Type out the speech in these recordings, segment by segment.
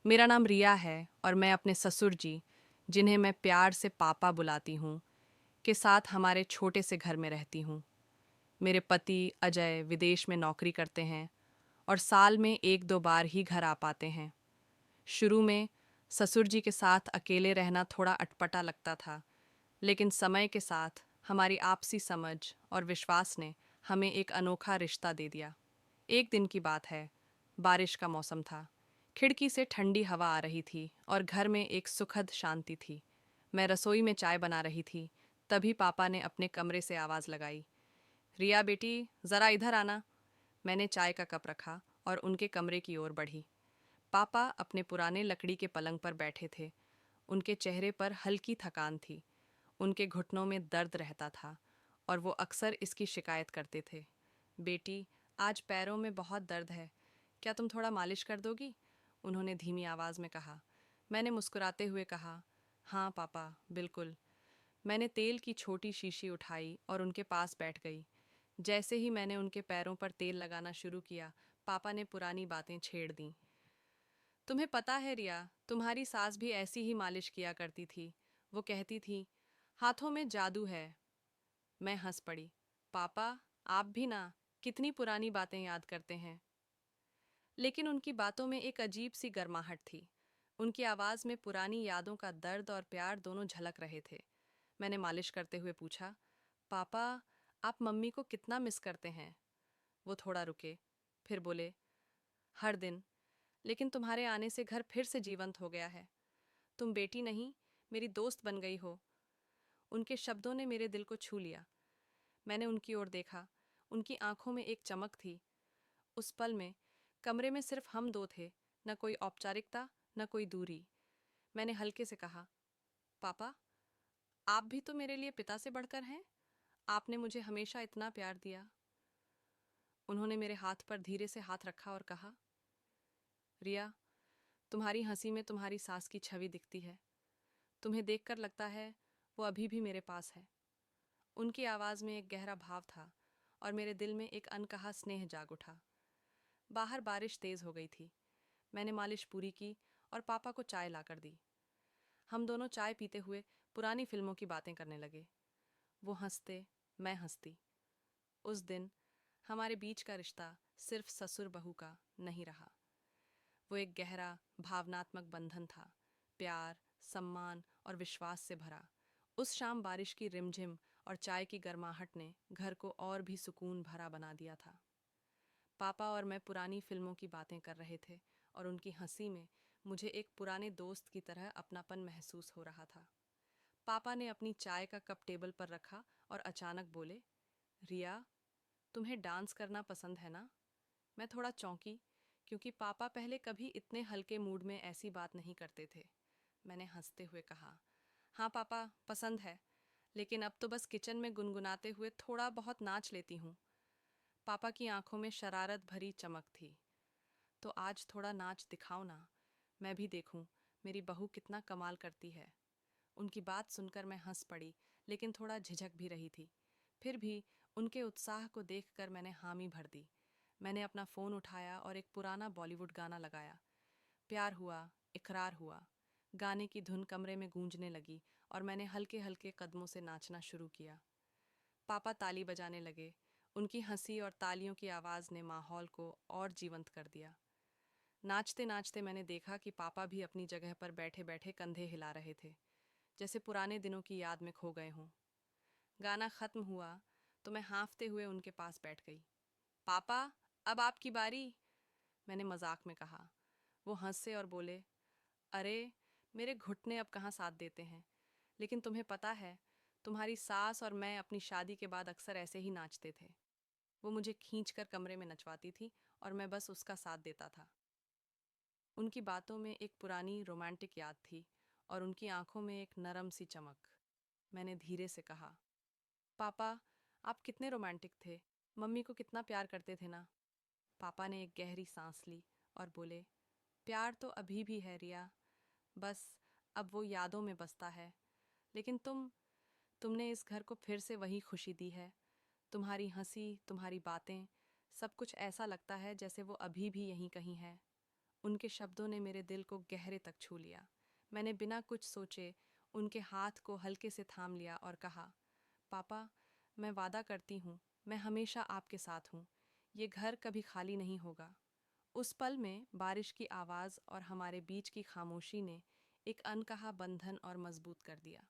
मेरा नाम रिया है और मैं अपने ससुर जी, जिन्हें मैं प्यार से पापा बुलाती हूँ, के साथ हमारे छोटे से घर में रहती हूँ। मेरे पति अजय विदेश में नौकरी करते हैं और साल में एक दो बार ही घर आ पाते हैं। शुरू में ससुर जी के साथ अकेले रहना थोड़ा अटपटा लगता था, लेकिन समय के साथ हमारी आपसी समझ और विश्वास ने हमें एक अनोखा रिश्ता दे दिया। एक दिन की बात है, बारिश का मौसम था। खिड़की से ठंडी हवा आ रही थी और घर में एक सुखद शांति थी। मैं रसोई में चाय बना रही थी, तभी पापा ने अपने कमरे से आवाज़ लगाई, रिया बेटी, ज़रा इधर आना। मैंने चाय का कप रखा और उनके कमरे की ओर बढ़ी। पापा अपने पुराने लकड़ी के पलंग पर बैठे थे। उनके चेहरे पर हल्की थकान थी। उनके घुटनों में दर्द रहता था और वो अक्सर इसकी शिकायत करते थे। बेटी, आज पैरों में बहुत दर्द है, क्या तुम थोड़ा मालिश कर दोगी? उन्होंने धीमी आवाज़ में कहा। मैंने मुस्कुराते हुए कहा, हाँ पापा, बिल्कुल। मैंने तेल की छोटी शीशी उठाई और उनके पास बैठ गई। जैसे ही मैंने उनके पैरों पर तेल लगाना शुरू किया, पापा ने पुरानी बातें छेड़ दीं। तुम्हें पता है रिया, तुम्हारी सास भी ऐसी ही मालिश किया करती थी। वो कहती थी, हाथों में जादू है। मैं हंस पड़ी। पापा, आप भी ना, कितनी पुरानी बातें याद करते हैं। लेकिन उनकी बातों में एक अजीब सी गर्माहट थी। उनकी आवाज़ में पुरानी यादों का दर्द और प्यार दोनों झलक रहे थे। मैंने मालिश करते हुए पूछा, पापा, आप मम्मी को कितना मिस करते हैं? वो थोड़ा रुके, फिर बोले, हर दिन। लेकिन तुम्हारे आने से घर फिर से जीवंत हो गया है। तुम बेटी नहीं, मेरी दोस्त बन गई हो। उनके शब्दों ने मेरे दिल को छू लिया। मैंने उनकी ओर देखा। उनकी आंखों में एक चमक थी। उस पल में कमरे में सिर्फ हम दो थे, न कोई औपचारिकता, न कोई दूरी। मैंने हल्के से कहा, पापा, आप भी तो मेरे लिए पिता से बढ़कर हैं। आपने मुझे हमेशा इतना प्यार दिया। उन्होंने मेरे हाथ पर धीरे से हाथ रखा और कहा, रिया, तुम्हारी हंसी में तुम्हारी सास की छवि दिखती है। तुम्हें देखकर लगता है वो अभी भी मेरे पास है। उनकी आवाज़ में एक गहरा भाव था और मेरे दिल में एक अनकहा स्नेह जाग उठा। बाहर बारिश तेज़ हो गई थी। मैंने मालिश पूरी की और पापा को चाय लाकर दी। हम दोनों चाय पीते हुए पुरानी फिल्मों की बातें करने लगे। वो हंसते, मैं हंसती। उस दिन हमारे बीच का रिश्ता सिर्फ ससुर बहू का नहीं रहा। वो एक गहरा भावनात्मक बंधन था, प्यार, सम्मान और विश्वास से भरा। उस शाम बारिश की रिमझिम और चाय की गर्माहट ने घर को और भी सुकून भरा बना दिया था। पापा और मैं पुरानी फिल्मों की बातें कर रहे थे और उनकी हंसी में मुझे एक पुराने दोस्त की तरह अपनापन महसूस हो रहा था। पापा ने अपनी चाय का कप टेबल पर रखा और अचानक बोले, रिया, तुम्हें डांस करना पसंद है ना? मैं थोड़ा चौंकी, क्योंकि पापा पहले कभी इतने हल्के मूड में ऐसी बात नहीं करते थे। मैंने हंसते हुए कहा, हाँ पापा, पसंद है, लेकिन अब तो बस किचन में गुनगुनाते हुए थोड़ा बहुत नाच लेती हूँ। पापा की आंखों में शरारत भरी चमक थी। तो आज थोड़ा नाच दिखाओ ना, मैं भी देखूं मेरी बहू कितना कमाल करती है। उनकी बात सुनकर मैं हंस पड़ी, लेकिन थोड़ा झिझक भी रही थी। फिर भी उनके उत्साह को देखकर मैंने हामी भर दी। मैंने अपना फ़ोन उठाया और एक पुराना बॉलीवुड गाना लगाया। प्यार हुआ, इकरार हुआ। गाने की धुन कमरे में गूंजने लगी और मैंने हल्के हल्के कदमों से नाचना शुरू किया। पापा ताली बजाने लगे। उनकी हंसी और तालियों की आवाज़ ने माहौल को और जीवंत कर दिया। नाचते नाचते मैंने देखा कि पापा भी अपनी जगह पर बैठे बैठे कंधे हिला रहे थे, जैसे पुराने दिनों की याद में खो गए हों। गाना खत्म हुआ तो मैं हाँफते हुए उनके पास बैठ गई। पापा, अब आपकी बारी, मैंने मजाक में कहा। वो हंसे और बोले, अरे, मेरे घुटने अब कहाँ साथ देते हैं। लेकिन तुम्हें पता है, तुम्हारी सास और मैं अपनी शादी के बाद अक्सर ऐसे ही नाचते थे। वो मुझे खींच कर कमरे में नचवाती थी और मैं बस उसका साथ देता था। उनकी बातों में एक पुरानी रोमांटिक याद थी और उनकी आंखों में एक नरम सी चमक। मैंने धीरे से कहा, पापा, आप कितने रोमांटिक थे। मम्मी को कितना प्यार करते थे ना। पापा ने एक गहरी सांस ली और बोले, प्यार तो अभी भी है रिया, बस अब वो यादों में बसता है। लेकिन तुमने इस घर को फिर से वही खुशी दी है। तुम्हारी हंसी, तुम्हारी बातें, सब कुछ ऐसा लगता है जैसे वो अभी भी यहीं कहीं है। उनके शब्दों ने मेरे दिल को गहरे तक छू लिया। मैंने बिना कुछ सोचे उनके हाथ को हल्के से थाम लिया और कहा, पापा, मैं वादा करती हूँ, मैं हमेशा आपके साथ हूँ। ये घर कभी खाली नहीं होगा। उस पल में बारिश की आवाज़ और हमारे बीच की खामोशी ने एक अनकहा बंधन और मजबूत कर दिया।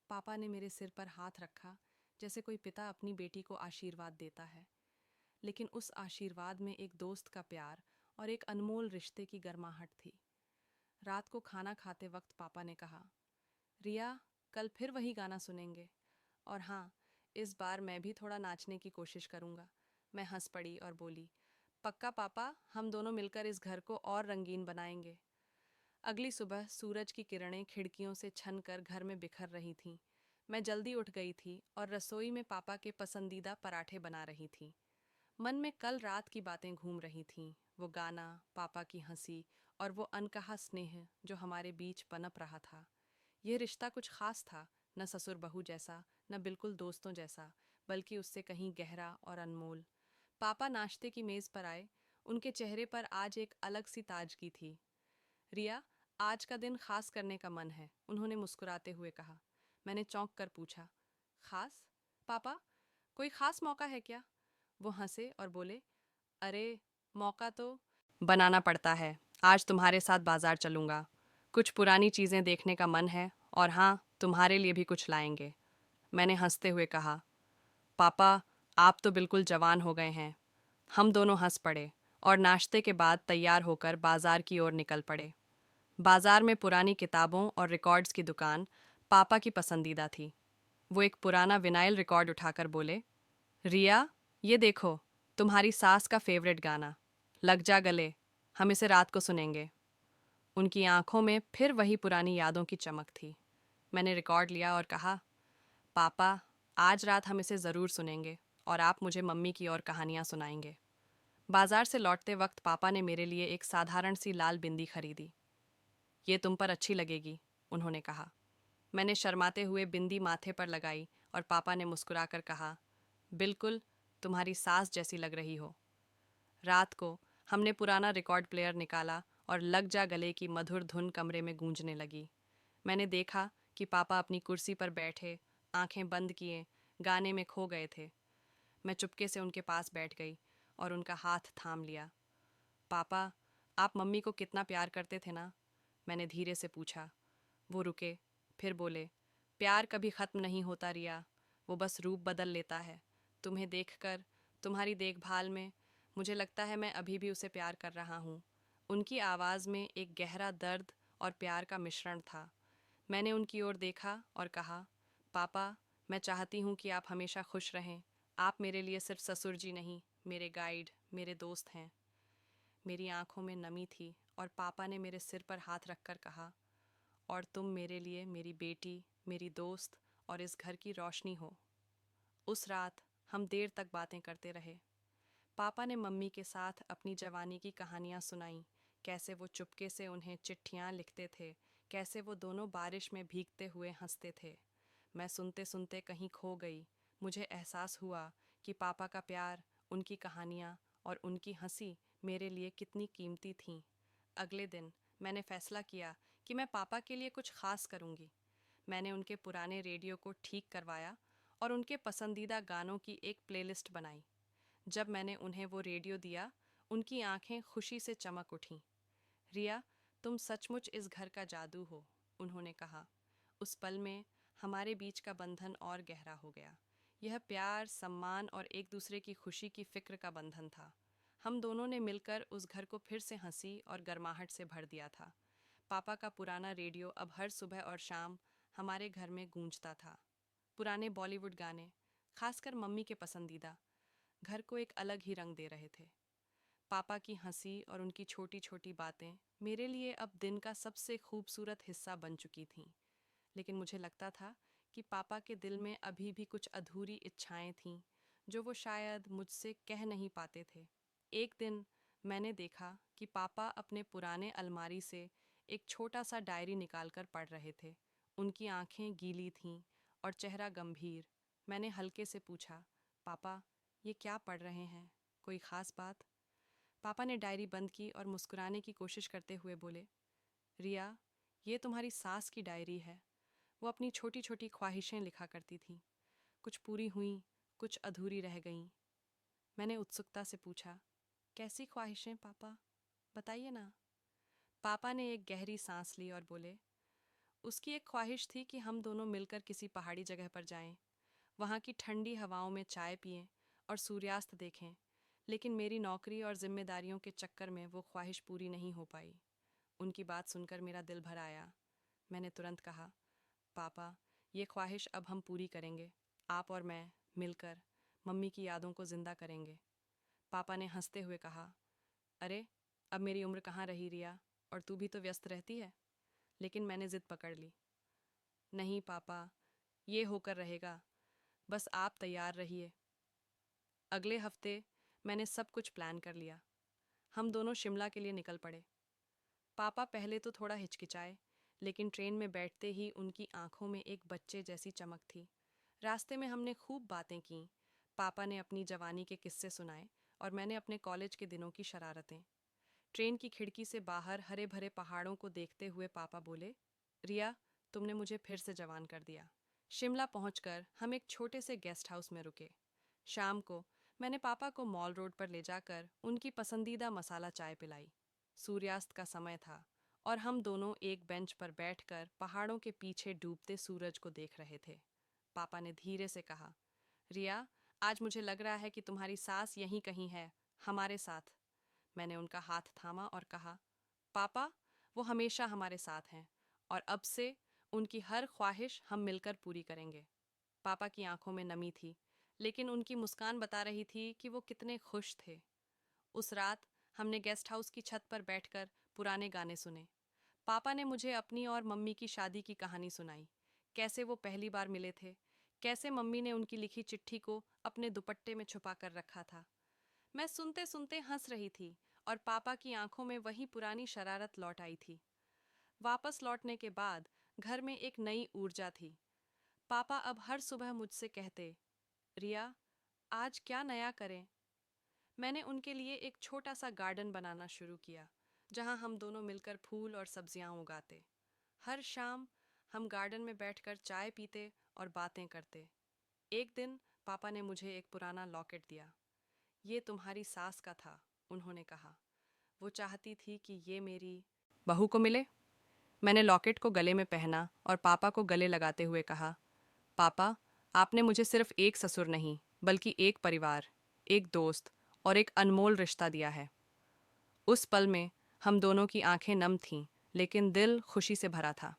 पापा ने मेरे सिर पर हाथ रखा, जैसे कोई पिता अपनी बेटी को आशीर्वाद देता है। लेकिन उस आशीर्वाद में एक दोस्त का प्यार और एक अनमोल रिश्ते की गर्माहट थी। रात को खाना खाते वक्त पापा ने कहा, रिया, कल फिर वही गाना सुनेंगे। और हाँ, इस बार मैं भी थोड़ा नाचने की कोशिश करूँगा। मैं हंस पड़ी और बोली, पक्का पापा, हम दोनों मिलकर इस घर को और रंगीन बनाएंगे। अगली सुबह सूरज की किरणें खिड़कियों से छन कर घर में बिखर रही थीं। मैं जल्दी उठ गई थी और रसोई में पापा के पसंदीदा पराठे बना रही थी। मन में कल रात की बातें घूम रही थीं, वो गाना, पापा की हंसी और वो अनकहा स्नेह जो हमारे बीच पनप रहा था। यह रिश्ता कुछ खास था, न ससुर बहू जैसा, न बिल्कुल दोस्तों जैसा, बल्कि उससे कहीं गहरा और अनमोल। पापा नाश्ते की मेज पर आए। उनके चेहरे पर आज एक अलग सी ताजगी थी। रिया, आज का दिन खास करने का मन है, उन्होंने मुस्कुराते हुए कहा। मैंने चौंक कर पूछा, खास? पापा, कोई खास मौका है क्या? वो हंसे और बोले, अरे, मौका तो बनाना पड़ता है। आज तुम्हारे साथ बाजार चलूंगा। कुछ पुरानी चीज़ें देखने का मन है, और हाँ, तुम्हारे लिए भी कुछ लाएंगे। मैंने हंसते हुए कहा, पापा, आप तो बिल्कुल जवान हो गए हैं। हम दोनों हंस पड़े और नाश्ते के बाद तैयार होकर बाजार की ओर निकल पड़े। बाजार में पुरानी किताबों और रिकॉर्ड्स की दुकान पापा की पसंदीदा थी। वो एक पुराना विनाइल रिकॉर्ड उठाकर बोले, रिया, ये देखो, तुम्हारी सास का फेवरेट गाना, लग जा गले, हम इसे रात को सुनेंगे। उनकी आंखों में फिर वही पुरानी यादों की चमक थी। मैंने रिकॉर्ड लिया और कहा, पापा, आज रात हम इसे ज़रूर सुनेंगे और आप मुझे मम्मी की और कहानियाँ सुनाएंगे। बाजार से लौटते वक्त पापा ने मेरे लिए एक साधारण सी लाल बिंदी खरीदी। ये तुम पर अच्छी लगेगी, उन्होंने कहा। मैंने शर्माते हुए बिंदी माथे पर लगाई और पापा ने मुस्कुराकर कहा, बिल्कुल, तुम्हारी सास जैसी लग रही हो। रात को हमने पुराना रिकॉर्ड प्लेयर निकाला और लग जा गले की मधुर धुन कमरे में गूंजने लगी। मैंने देखा कि पापा अपनी कुर्सी पर बैठे, आंखें बंद किए, गाने में खो गए थे। मैं चुपके से उनके पास बैठ गई और उनका हाथ थाम लिया। पापा, आप मम्मी को कितना प्यार करते थे ना? मैंने धीरे से पूछा। वो रुके, फिर बोले, प्यार कभी ख़त्म नहीं होता रिया, वो बस रूप बदल लेता है। तुम्हें देखकर, तुम्हारी देखभाल में, मुझे लगता है मैं अभी भी उसे प्यार कर रहा हूँ। उनकी आवाज़ में एक गहरा दर्द और प्यार का मिश्रण था। मैंने उनकी ओर देखा और कहा, पापा, मैं चाहती हूँ कि आप हमेशा खुश रहें। आप मेरे लिए सिर्फ ससुर जी नहीं, मेरे गाइड, मेरे दोस्त हैं। मेरी आंखों में नमी थी और पापा ने मेरे सिर पर हाथ रखकर कहा, और तुम मेरे लिए मेरी बेटी, मेरी दोस्त और इस घर की रोशनी हो। उस रात हम देर तक बातें करते रहे। पापा ने मम्मी के साथ अपनी जवानी की कहानियाँ सुनाईं, कैसे वो चुपके से उन्हें चिट्ठियाँ लिखते थे, कैसे वो दोनों बारिश में भीगते हुए हंसते थे। मैं सुनते सुनते कहीं खो गई। मुझे एहसास हुआ कि पापा का प्यार, उनकी कहानियाँ और उनकी हंसी मेरे लिए कितनी कीमती थीं। अगले दिन मैंने फैसला किया कि मैं पापा के लिए कुछ खास करूँगी। मैंने उनके पुराने रेडियो को ठीक करवाया और उनके पसंदीदा गानों की एक प्लेलिस्ट बनाई। जब मैंने उन्हें वो रेडियो दिया, उनकी आंखें खुशी से चमक उठीं। रिया, तुम सचमुच इस घर का जादू हो, उन्होंने कहा। उस पल में हमारे बीच का बंधन और गहरा हो गया। यह प्यार, सम्मान और एक दूसरे की खुशी की फिक्र का बंधन था। हम दोनों ने मिलकर उस घर को फिर से हंसी और गर्माहट से भर दिया था। पापा का पुराना रेडियो अब हर सुबह और शाम हमारे घर में गूंजता था। पुराने बॉलीवुड गाने, खासकर मम्मी के पसंदीदा, घर को एक अलग ही रंग दे रहे थे। पापा की हंसी और उनकी छोटी छोटी बातें मेरे लिए अब दिन का सबसे खूबसूरत हिस्सा बन चुकी थीं। लेकिन मुझे लगता था कि पापा के दिल में अभी भी कुछ अधूरी इच्छाएं थीं, जो वो शायद मुझसे कह नहीं पाते थे। एक दिन मैंने देखा कि पापा अपने पुराने अलमारी से एक छोटा सा डायरी निकालकर पढ़ रहे थे। उनकी आंखें गीली थीं और चेहरा गंभीर। मैंने हल्के से पूछा, पापा, ये क्या पढ़ रहे हैं? कोई खास बात? पापा ने डायरी बंद की और मुस्कुराने की कोशिश करते हुए बोले, रिया, ये तुम्हारी सास की डायरी है। वो अपनी छोटी छोटी ख्वाहिशें लिखा करती थीं। कुछ पूरी हुईं, कुछ अधूरी रह गईं। मैंने उत्सुकता से पूछा, कैसी ख्वाहिशें पापा, बताइए ना। पापा ने एक गहरी सांस ली और बोले, उसकी एक ख्वाहिश थी कि हम दोनों मिलकर किसी पहाड़ी जगह पर जाएं, वहाँ की ठंडी हवाओं में चाय पिएं और सूर्यास्त देखें। लेकिन मेरी नौकरी और जिम्मेदारियों के चक्कर में वो ख्वाहिश पूरी नहीं हो पाई। उनकी बात सुनकर मेरा दिल भर आया। मैंने तुरंत कहा, पापा, ये ख्वाहिश अब हम पूरी करेंगे। आप और मैं मिलकर मम्मी की यादों को जिंदा करेंगे। पापा ने हंसते हुए कहा, अरे, अब मेरी उम्र कहाँ रही रिया, और तू भी तो व्यस्त रहती है। लेकिन मैंने जिद पकड़ ली। नहीं पापा, ये होकर रहेगा, बस आप तैयार रहिए। अगले हफ्ते मैंने सब कुछ प्लान कर लिया। हम दोनों शिमला के लिए निकल पड़े। पापा पहले तो थोड़ा हिचकिचाए, लेकिन ट्रेन में बैठते ही उनकी आंखों में एक बच्चे जैसी चमक थी। रास्ते में हमने खूब बातें की। पापा ने अपनी जवानी के किस्से सुनाए और मैंने अपने कॉलेज के दिनों की शरारतें। ट्रेन की खिड़की से बाहर हरे भरे पहाड़ों को देखते हुए पापा बोले, रिया, तुमने मुझे फिर से जवान कर दिया। शिमला पहुंचकर हम एक छोटे से गेस्ट हाउस में रुके। शाम को मैंने पापा को मॉल रोड पर ले जाकर उनकी पसंदीदा मसाला चाय पिलाई। सूर्यास्त का समय था और हम दोनों एक बेंच पर बैठकर पहाड़ों के पीछे डूबते सूरज को देख रहे थे। पापा ने धीरे से कहा, रिया, आज मुझे लग रहा है कि तुम्हारी सास यहीं कहीं है, हमारे साथ। मैंने उनका हाथ थामा और कहा, पापा, वो हमेशा हमारे साथ हैं और अब से उनकी हर ख्वाहिश हम मिलकर पूरी करेंगे। पापा की आंखों में नमी थी, लेकिन उनकी मुस्कान बता रही थी कि वो कितने खुश थे। उस रात हमने गेस्ट हाउस की छत पर बैठकर पुराने गाने सुने। पापा ने मुझे अपनी और मम्मी की शादी की कहानी सुनाई। कैसे वो पहली बार मिले थे, कैसे मम्मी ने उनकी लिखी चिट्ठी को अपने दुपट्टे में छुपा कर रखा था। मैं सुनते सुनते हंस रही थी और पापा की आंखों में वही पुरानी शरारत लौट आई थी। वापस लौटने के बाद घर में एक नई ऊर्जा थी। पापा अब हर सुबह मुझसे कहते, रिया, आज क्या नया करें। मैंने उनके लिए एक छोटा सा गार्डन बनाना शुरू किया, जहां हम दोनों मिलकर फूल और सब्जियां उगाते। हर शाम हम गार्डन में बैठकर चाय पीते और बातें करते। एक दिन पापा ने मुझे एक पुराना लॉकेट दिया। ये तुम्हारी सास का था, उन्होंने कहा। वो चाहती थी कि ये मेरी बहू को मिले। मैंने लॉकेट को गले में पहना और पापा को गले लगाते हुए कहा, पापा, आपने मुझे सिर्फ एक ससुर नहीं, बल्कि एक परिवार, एक दोस्त और एक अनमोल रिश्ता दिया है। उस पल में हम दोनों की आंखें नम थीं, लेकिन दिल खुशी से भरा था।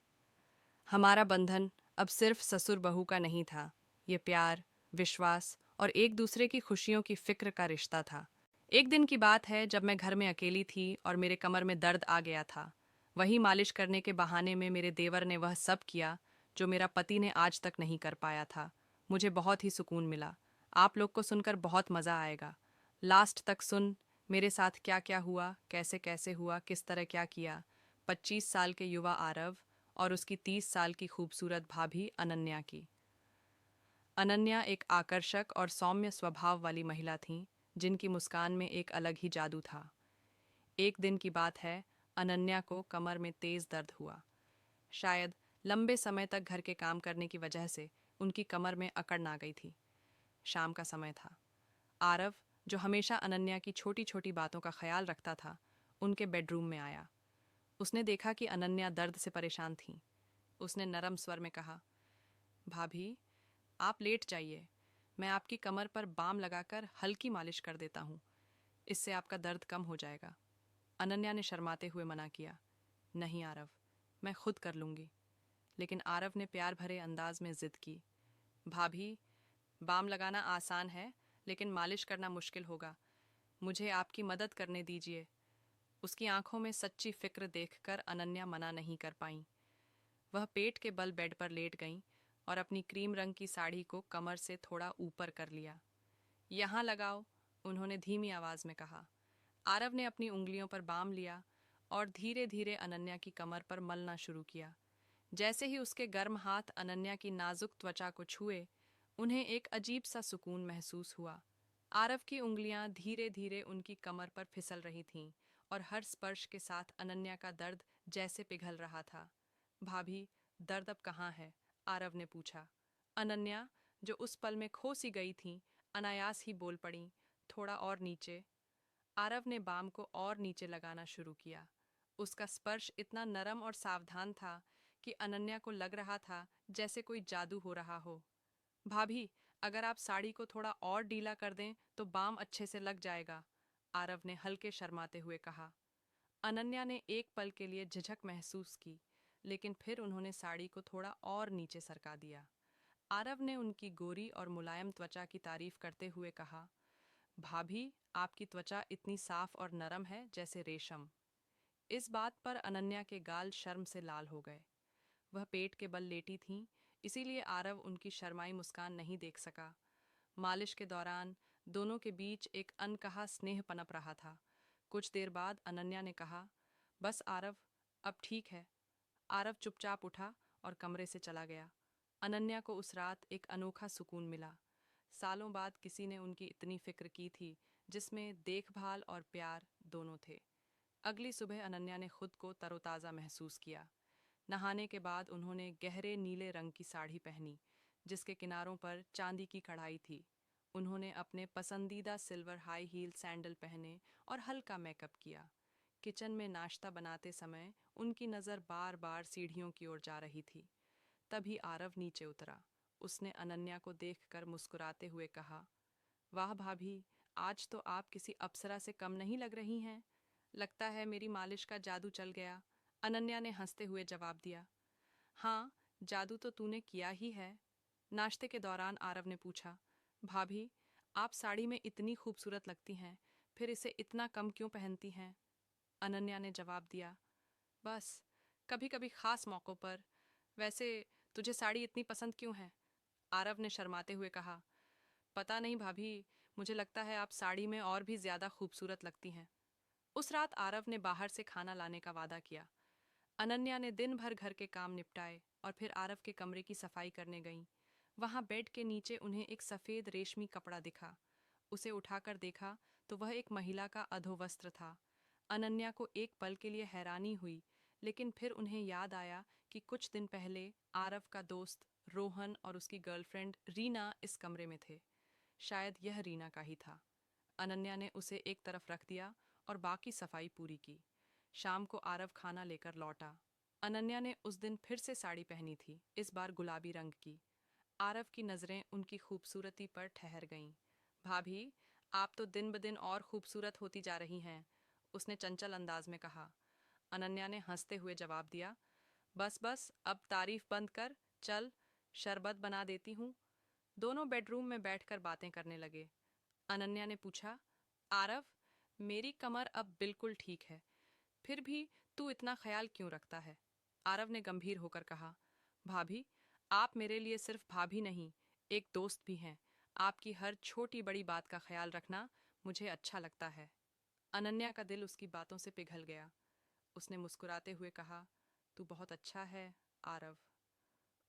हमारा बंधन अब सिर्फ ससुर बहू का नहीं था, ये प्यार, विश्वास और एक दूसरे की खुशियों की फिक्र का रिश्ता था। एक दिन की बात है जब मैं घर में अकेली थी और मेरे कमर में दर्द आ गया था। वही मालिश करने के बहाने में मेरे देवर ने वह सब किया जो मेरा पति ने आज तक नहीं कर पाया था। मुझे बहुत ही सुकून मिला। आप लोग को सुनकर बहुत मज़ा आएगा। लास्ट तक सुन, मेरे साथ क्या क्या हुआ, कैसे कैसे हुआ, किस तरह क्या किया। 25 साल के युवा आरव और उसकी 30 साल की खूबसूरत भाभी अनन्या की। अनन्या एक आकर्षक और सौम्य स्वभाव वाली महिला थीं, जिनकी मुस्कान में एक अलग ही जादू था। एक दिन की बात है, अनन्या को कमर में तेज दर्द हुआ। शायद लंबे समय तक घर के काम करने की वजह से उनकी कमर में अकड़ आ गई थी। शाम का समय था। आरव, जो हमेशा अनन्या की छोटी छोटी बातों का ख्याल रखता था, उनके बेडरूम में आया। उसने देखा कि अनन्या दर्द से परेशान थीं। उसने नरम स्वर में कहा, भाभी, आप लेट जाइए, मैं आपकी कमर पर बाम लगाकर हल्की मालिश कर देता हूँ। इससे आपका दर्द कम हो जाएगा। अनन्या ने शर्माते हुए मना किया, नहीं आरव, मैं खुद कर लूँगी। लेकिन आरव ने प्यार भरे अंदाज में जिद की, भाभी, बाम लगाना आसान है, लेकिन मालिश करना मुश्किल होगा। मुझे आपकी मदद करने दीजिए। उसकी आंखों में सच्ची फिक्र देखकर अनन्या मना नहीं कर पाई। वह पेट के बल बेड पर लेट गईं और अपनी क्रीम रंग की साड़ी को कमर से थोड़ा ऊपर कर लिया। यहाँ लगाओ, उन्होंने धीमी आवाज में कहा। आरव ने अपनी उंगलियों पर बाम लिया और धीरे धीरे अनन्या की कमर पर मलना शुरू किया। जैसे ही उसके गर्म हाथ अनन्या की नाजुक त्वचा को छुए, उन्हें एक अजीब सा सुकून महसूस हुआ। आरव की उंगलियां धीरे धीरे उनकी कमर पर फिसल रही थीं और हर स्पर्श के साथ अनन्या का दर्द जैसे पिघल रहा था। भाभी, दर्द अब कहाँ है? आरव ने पूछा। अनन्या, जो उस पल में खो सी गई थी, अनायास ही बोल पड़ी, थोड़ा और नीचे। आरव ने बाम को और नीचे लगाना शुरू किया। उसका स्पर्श इतना नरम और सावधान था कि अनन्या को लग रहा था जैसे कोई जादू हो रहा हो। भाभी, अगर आप साड़ी को थोड़ा और ढीला कर दें तो बाम अच्छे से लग जाएगा, आरव ने हल्के शर्माते हुए कहा। अनन्या ने एक पल के लिए झिझक महसूस की, लेकिन फिर उन्होंने साड़ी को थोड़ा और नीचे सरका दिया। आरव ने उनकी गोरी और मुलायम त्वचा की तारीफ करते हुए कहा, भाभी, आपकी त्वचा इतनी साफ और नरम है जैसे रेशम। इस बात पर अनन्या के गाल शर्म से लाल हो गए। वह पेट के बल लेटी थीं, इसीलिए आरव उनकी शर्माई मुस्कान नहीं देख सका। मालिश के दौरान दोनों के बीच एक अनकहा स्नेह पनप रहा था। कुछ देर बाद अनन्या ने कहा, बस आरव, अब ठीक है। आरव चुपचाप उठा और कमरे से चला गया। अनन्या को उस रात एक अनोखा सुकून मिला। सालों बाद किसी ने उनकी इतनी फिक्र की थी, जिसमें देखभाल और प्यार दोनों थे। अगली सुबह अनन्या ने खुद को तरोताज़ा महसूस किया। नहाने के बाद उन्होंने गहरे नीले रंग की साड़ी पहनी, जिसके किनारों पर चांदी की कढ़ाई थी। उन्होंने अपने पसंदीदा सिल्वर हाई हील सैंडल पहने और हल्का मेकअप किया। किचन में नाश्ता बनाते समय उनकी नज़र बार बार सीढ़ियों की ओर जा रही थी। तभी आरव नीचे उतरा। उसने अनन्या को देखकर मुस्कुराते हुए कहा, वाह भाभी, आज तो आप किसी अप्सरा से कम नहीं लग रही हैं। लगता है मेरी मालिश का जादू चल गया। अनन्या ने हंसते हुए जवाब दिया। हाँ, जादू तो तूने किया ही है। नाश्ते के दौरान आरव ने पूछा, भाभी, आप साड़ी में इतनी खूबसूरत लगती हैं, फिर इसे इतना कम क्यों पहनती हैं? अनन्या ने जवाब दिया, बस कभी कभी खास मौक़ों पर। वैसे तुझे साड़ी इतनी पसंद क्यों है? आरव ने शर्माते हुए कहा, पता नहीं भाभी, मुझे लगता है आप साड़ी में और भी ज्यादा खूबसूरत लगती हैं। उस रात आरव ने बाहर से खाना लाने का वादा किया। अनन्या ने दिन भर घर के काम निपटाए और फिर आरव के कमरे की सफाई करने गईं। वहां बेड के नीचे उन्हें एक सफेद रेशमी कपड़ा दिखा। उसे उठाकर देखा तो वह एक महिला का अधोवस्त्र था। अनन्या को एक पल के लिए हैरानी हुई, लेकिन फिर उन्हें याद आया कि कुछ दिन पहले आरव का दोस्त रोहन और उसकी गर्लफ्रेंड रीना इस कमरे में थे। शायद यह रीना का ही था। अनन्या ने उसे एक तरफ रख दिया और बाकी सफाई पूरी की। शाम को आरव खाना लेकर लौटा। अनन्या ने उस दिन फिर से साड़ी पहनी थी, इस बार गुलाबी रंग की। आरव की नज़रें उनकी खूबसूरती पर ठहर गईं। भाभी, आप तो दिन ब दिन और खूबसूरत होती जा रही हैं, उसने चंचल अंदाज में कहा। अनन्या ने हंसते हुए जवाब दिया, बस बस, अब तारीफ बंद कर, चल शरबत बना देती हूँ। दोनों बेडरूम में बैठकर बातें करने लगे। अनन्या ने पूछा, आरव, मेरी कमर अब बिल्कुल ठीक है, फिर भी तू इतना ख्याल क्यों रखता है? आरव ने गंभीर होकर कहा, भाभी, आप मेरे लिए सिर्फ भाभी नहीं, एक दोस्त भी हैं। आपकी हर छोटी बड़ी बात का ख्याल रखना मुझे अच्छा लगता है। अनन्या का दिल उसकी बातों से पिघल गया। उसने मुस्कुराते हुए कहा, तू बहुत अच्छा है, आरव।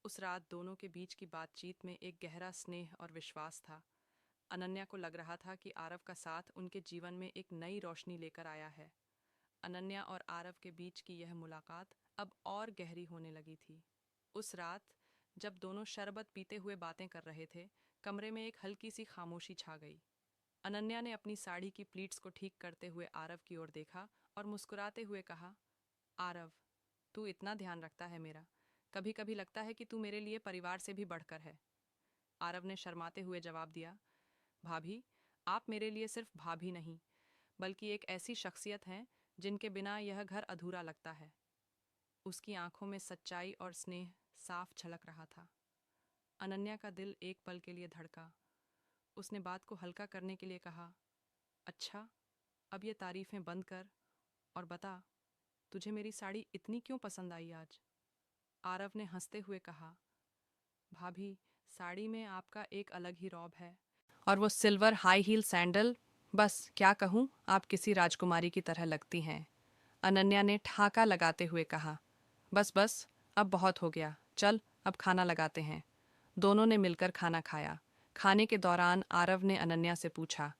उस रात दोनों के बीच की बातचीत में एक गहरा स्नेह और विश्वास था। अनन्या को लग रहा था कि आरव का साथ उनके जीवन में एक नई रोशनी लेकर आया है। अनन्या और आरव के बीच की यह मुलाकात अब और गहरी होने लगी थी। उस रात जब दोनों शरबत पीते हुए बातें कर रहे थे, कमरे में एक हल्की सी खामोशी छा गई। अनन्या ने अपनी साड़ी की प्लीट्स को ठीक करते हुए आरव की ओर देखा और मुस्कुराते हुए कहा, आरव, तू इतना ध्यान रखता है मेरा। कभी कभी लगता है कि तू मेरे लिए परिवार से भी बढ़कर है। आरव ने शर्माते हुए जवाब दिया, भाभी, आप मेरे लिए सिर्फ भाभी नहीं, बल्कि एक ऐसी शख्सियत हैं जिनके बिना यह घर अधूरा लगता है। उसकी आंखों में सच्चाई और स्नेह साफ झलक रहा था। अनन्या का दिल एक पल के लिए धड़का। उसने बात को हल्का करने के लिए कहा, अच्छा, अब ये तारीफें बंद कर और बता, तुझे मेरी साड़ी इतनी क्यों पसंद आई आज? आरव ने हंसते हुए कहा, भाभी, साड़ी में आपका एक अलग ही रौब है, और वो सिल्वर हाई हील सैंडल, बस क्या कहूँ, आप किसी राजकुमारी की तरह लगती हैं। अनन्या ने ठाका लगाते हुए कहा, बस बस, अब बहुत हो गया, चल अब खाना लगाते हैं। दोनों ने मिलकर खाना खाया। खाने के दौरान आरव ने अनन्या से पूछा,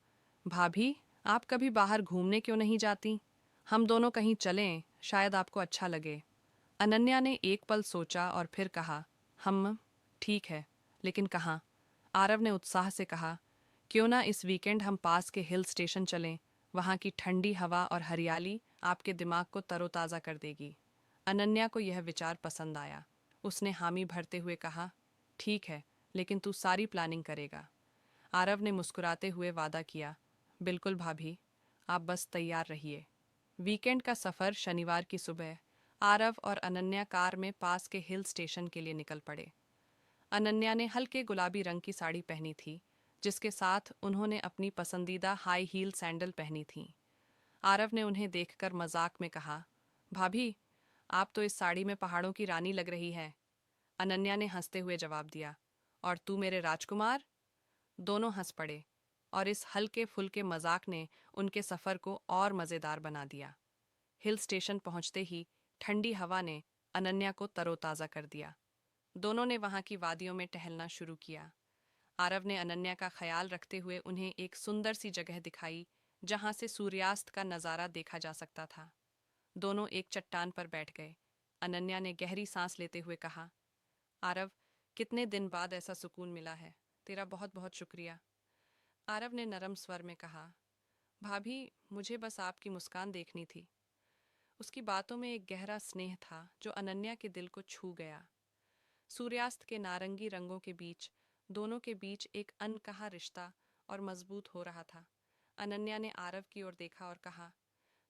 भाभी, आप कभी बाहर घूमने क्यों नहीं जाती? हम दोनों कहीं चलें, शायद आपको अच्छा लगे। अनन्या ने एक पल सोचा और फिर कहा, हम, ठीक है, लेकिन कहाँ? आरव ने उत्साह से कहा, क्यों ना इस वीकेंड हम पास के हिल स्टेशन चलें। वहाँ की ठंडी हवा और हरियाली आपके दिमाग को तरोताज़ा कर देगी। अनन्या को यह विचार पसंद आया। उसने हामी भरते हुए कहा, ठीक है, लेकिन तू सारी प्लानिंग करेगा। आरव ने मुस्कुराते हुए वादा किया, बिल्कुल भाभी, आप बस तैयार रहिए। वीकेंड का सफ़र शनिवार की सुबह आरव और अनन्या कार में पास के हिल स्टेशन के लिए निकल पड़े। अनन्या ने हल्के गुलाबी रंग की साड़ी पहनी थी, जिसके साथ उन्होंने अपनी पसंदीदा हाई हील सैंडल पहनी थीं। आरव ने उन्हें देखकर मजाक में कहा, भाभी, आप तो इस साड़ी में पहाड़ों की रानी लग रही है। अनन्या ने हंसते हुए जवाब दिया, और तू मेरे राजकुमार? दोनों हंस पड़े और इस हल्के फुल्के मजाक ने उनके सफ़र को और मज़ेदार बना दिया। हिल स्टेशन पहुंचते ही ठंडी हवा ने अनन्या को तरोताज़ा कर दिया। दोनों ने वहां की वादियों में टहलना शुरू किया। आरव ने अनन्या का ख्याल रखते हुए उन्हें एक सुंदर सी जगह दिखाई जहां से सूर्यास्त का नज़ारा देखा जा सकता था। दोनों एक चट्टान पर बैठ गए। अनन्या ने गहरी सांस लेते हुए कहा, आरव, कितने दिन बाद ऐसा सुकून मिला है। तेरा बहुत बहुत शुक्रिया। आरव ने नरम स्वर में कहा, भाभी, मुझे बस आपकी मुस्कान देखनी थी। उसकी बातों में एक गहरा स्नेह था जो अनन्या के दिल को छू गया। सूर्यास्त के नारंगी रंगों के बीच दोनों के बीच एक अनकहा रिश्ता और मजबूत हो रहा था। अनन्या ने आरव की ओर देखा और कहा,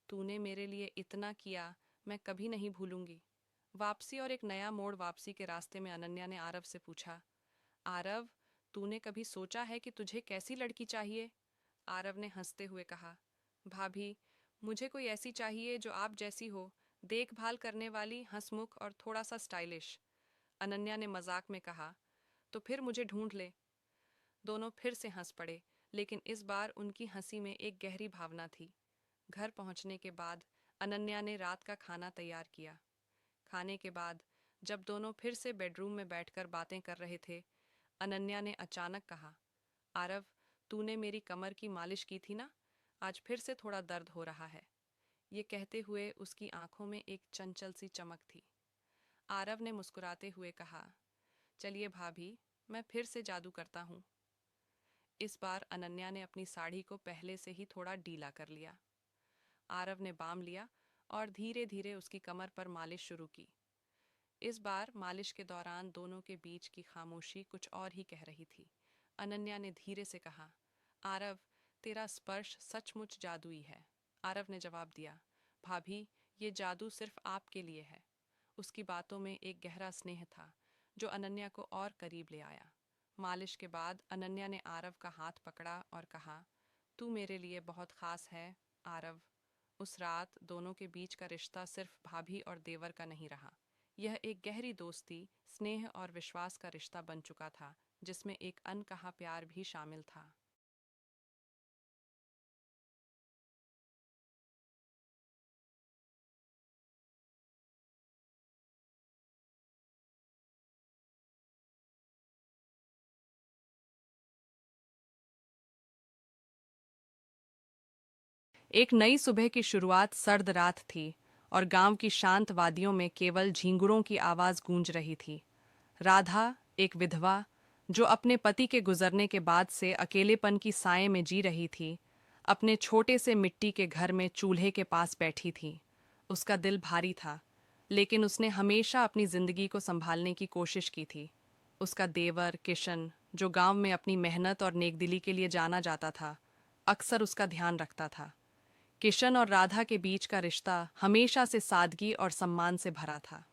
तूने मेरे लिए इतना किया, मैं कभी नहीं भूलूंगी। वापसी और एक नया मोड़ वापसी के रास्ते में अनन्या ने आरव से पूछा, आरव, तूने कभी सोचा है कि तुझे कैसी लड़की चाहिए? आरव ने हंसते हुए कहा, भाभी, मुझे कोई ऐसी चाहिए जो आप जैसी हो, देखभाल करने वाली, हंसमुख और थोड़ा सा स्टाइलिश। अनन्या ने मजाक में कहा, तो फिर मुझे ढूंढ ले। दोनों फिर से हंस पड़े, लेकिन इस बार उनकी हंसी में एक गहरी भावना थी। घर पहुंचने के बाद अनन्या ने रात का खाना तैयार किया। खाने के बाद जब दोनों फिर से बेडरूम में बैठकर बातें कर रहे थे, अनन्या ने अचानक कहा, आरव, तूने मेरी कमर की मालिश की थी ना? आज फिर से थोड़ा दर्द हो रहा है। ये कहते हुए उसकी आंखों में एक चंचल सी चमक थी। आरव ने मुस्कुराते हुए कहा, चलिए भाभी, मैं फिर से जादू करता हूँ। इस बार अनन्या ने अपनी साड़ी को पहले से ही थोड़ा ढीला कर लिया। आरव ने बाम लिया और धीरे धीरे उसकी कमर पर मालिश शुरू की। इस बार मालिश के दौरान दोनों के बीच की खामोशी कुछ और ही कह रही थी। अनन्या ने धीरे से कहा, आरव, तेरा स्पर्श सचमुच जादुई है। आरव ने जवाब दिया, भाभी, ये जादू सिर्फ आपके लिए है। उसकी बातों में एक गहरा स्नेह था जो अनन्या को और करीब ले आया। मालिश के बाद अनन्या ने आरव का हाथ पकड़ा और कहा, तू मेरे लिए बहुत खास है, आरव। उस रात दोनों के बीच का रिश्ता सिर्फ भाभी और देवर का नहीं रहा। यह एक गहरी दोस्ती, स्नेह और विश्वास का रिश्ता बन चुका था, जिसमें एक अनकहा प्यार भी शामिल था। एक नई सुबह की शुरुआत सर्द रात थी और गांव की शांत वादियों में केवल झींगुरों की आवाज गूंज रही थी। राधा, एक विधवा जो अपने पति के गुजरने के बाद से अकेलेपन की साए में जी रही थी, अपने छोटे से मिट्टी के घर में चूल्हे के पास बैठी थी। उसका दिल भारी था, लेकिन उसने हमेशा अपनी जिंदगी को संभालने की कोशिश की थी। उसका देवर किशन, जो गांव में अपनी मेहनत और नेकदिली के लिए जाना जाता था, अक्सर उसका ध्यान रखता था। किशन और राधा के बीच का रिश्ता हमेशा से सादगी और सम्मान से भरा था।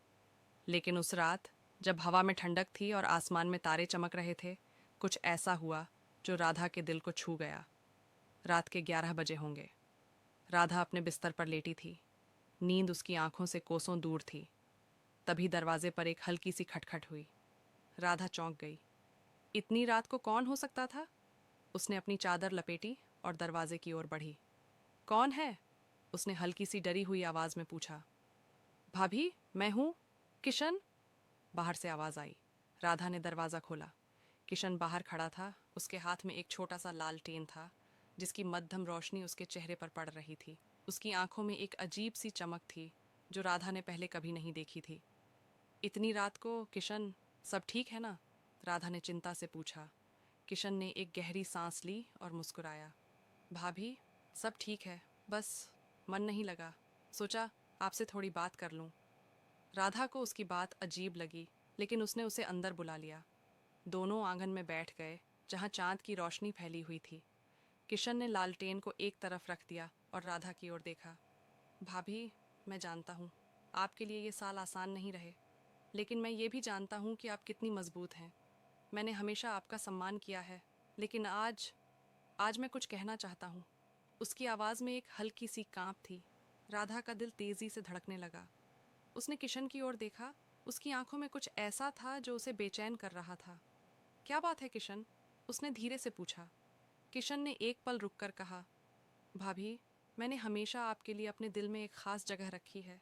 लेकिन उस रात, जब हवा में ठंडक थी और आसमान में तारे चमक रहे थे, कुछ ऐसा हुआ जो राधा के दिल को छू गया। रात के 11 बजे होंगे। राधा अपने बिस्तर पर लेटी थी। नींद उसकी आंखों से कोसों दूर थी। तभी दरवाजे पर एक हल्की सी खटखट हुई। राधा चौंक गई। इतनी रात को कौन हो सकता था? उसने अपनी चादर लपेटी और दरवाजे की ओर बढ़ी। कौन है? उसने हल्की सी डरी हुई आवाज में पूछा। भाभी, मैं हूं, किशन। बाहर से आवाज आई। राधा ने दरवाजा खोला। किशन बाहर खड़ा था। उसके हाथ में एक छोटा सा लालटेन था जिसकी मध्यम रोशनी उसके चेहरे पर पड़ रही थी। उसकी आंखों में एक अजीब सी चमक थी जो राधा ने पहले कभी नहीं देखी थी। इतनी रात को किशन, सब ठीक है ना? राधा ने चिंता से पूछा। किशन ने एक गहरी सांस ली और मुस्कुराया। भाभी, सब ठीक है, बस मन नहीं लगा, सोचा आपसे थोड़ी बात कर लूं। राधा को उसकी बात अजीब लगी, लेकिन उसने उसे अंदर बुला लिया। दोनों आंगन में बैठ गए जहां चांद की रोशनी फैली हुई थी। किशन ने लालटेन को एक तरफ रख दिया और राधा की ओर देखा। भाभी, मैं जानता हूँ आपके लिए ये साल आसान नहीं रहे, लेकिन मैं ये भी जानता हूँ कि आप कितनी मजबूत हैं। मैंने हमेशा आपका सम्मान किया है, लेकिन आज आज मैं कुछ कहना चाहता हूँ। उसकी आवाज़ में एक हल्की सी कांप थी। राधा का दिल तेजी से धड़कने लगा। उसने किशन की ओर देखा। उसकी आंखों में कुछ ऐसा था जो उसे बेचैन कर रहा था। क्या बात है किशन? उसने धीरे से पूछा। किशन ने एक पल रुककर कहा, भाभी, मैंने हमेशा आपके लिए अपने दिल में एक खास जगह रखी है।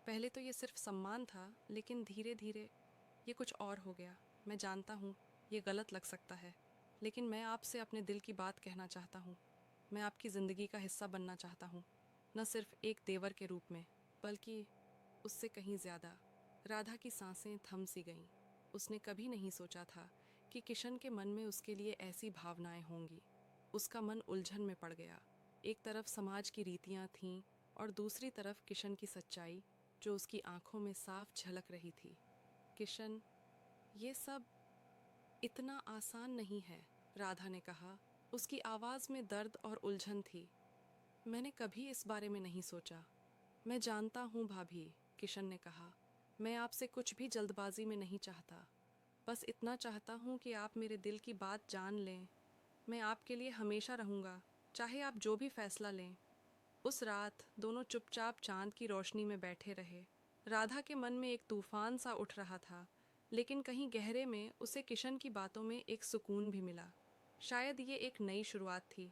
पहले तो ये सिर्फ सम्मान था, लेकिन धीरे धीरे ये कुछ और हो गया। मैं जानता हूँ ये गलत लग सकता है, लेकिन मैं आपसे अपने दिल की बात कहना चाहता हूँ। मैं आपकी ज़िंदगी का हिस्सा बनना चाहता हूँ, न सिर्फ एक देवर के रूप में, बल्कि उससे कहीं ज़्यादा। राधा की सांसें थम सी गईं। उसने कभी नहीं सोचा था कि किशन के मन में उसके लिए ऐसी भावनाएं होंगी। उसका मन उलझन में पड़ गया। एक तरफ समाज की रीतियां थीं और दूसरी तरफ किशन की सच्चाई जो उसकी आंखों में साफ झलक रही थी। किशन, ये सब इतना आसान नहीं है, राधा ने कहा। उसकी आवाज़ में दर्द और उलझन थी। मैंने कभी इस बारे में नहीं सोचा। मैं जानता हूँ भाभी, किशन ने कहा। मैं आपसे कुछ भी जल्दबाजी में नहीं चाहता। बस इतना चाहता हूँ कि आप मेरे दिल की बात जान लें। मैं आपके लिए हमेशा रहूँगा, चाहे आप जो भी फैसला लें। उस रात दोनों चुपचाप चांद की रोशनी में बैठे रहे। राधा के मन में एक तूफान सा उठ रहा था, लेकिन कहीं गहरे में उसे किशन की बातों में एक सुकून भी मिला। शायद ये एक नई शुरुआत थी,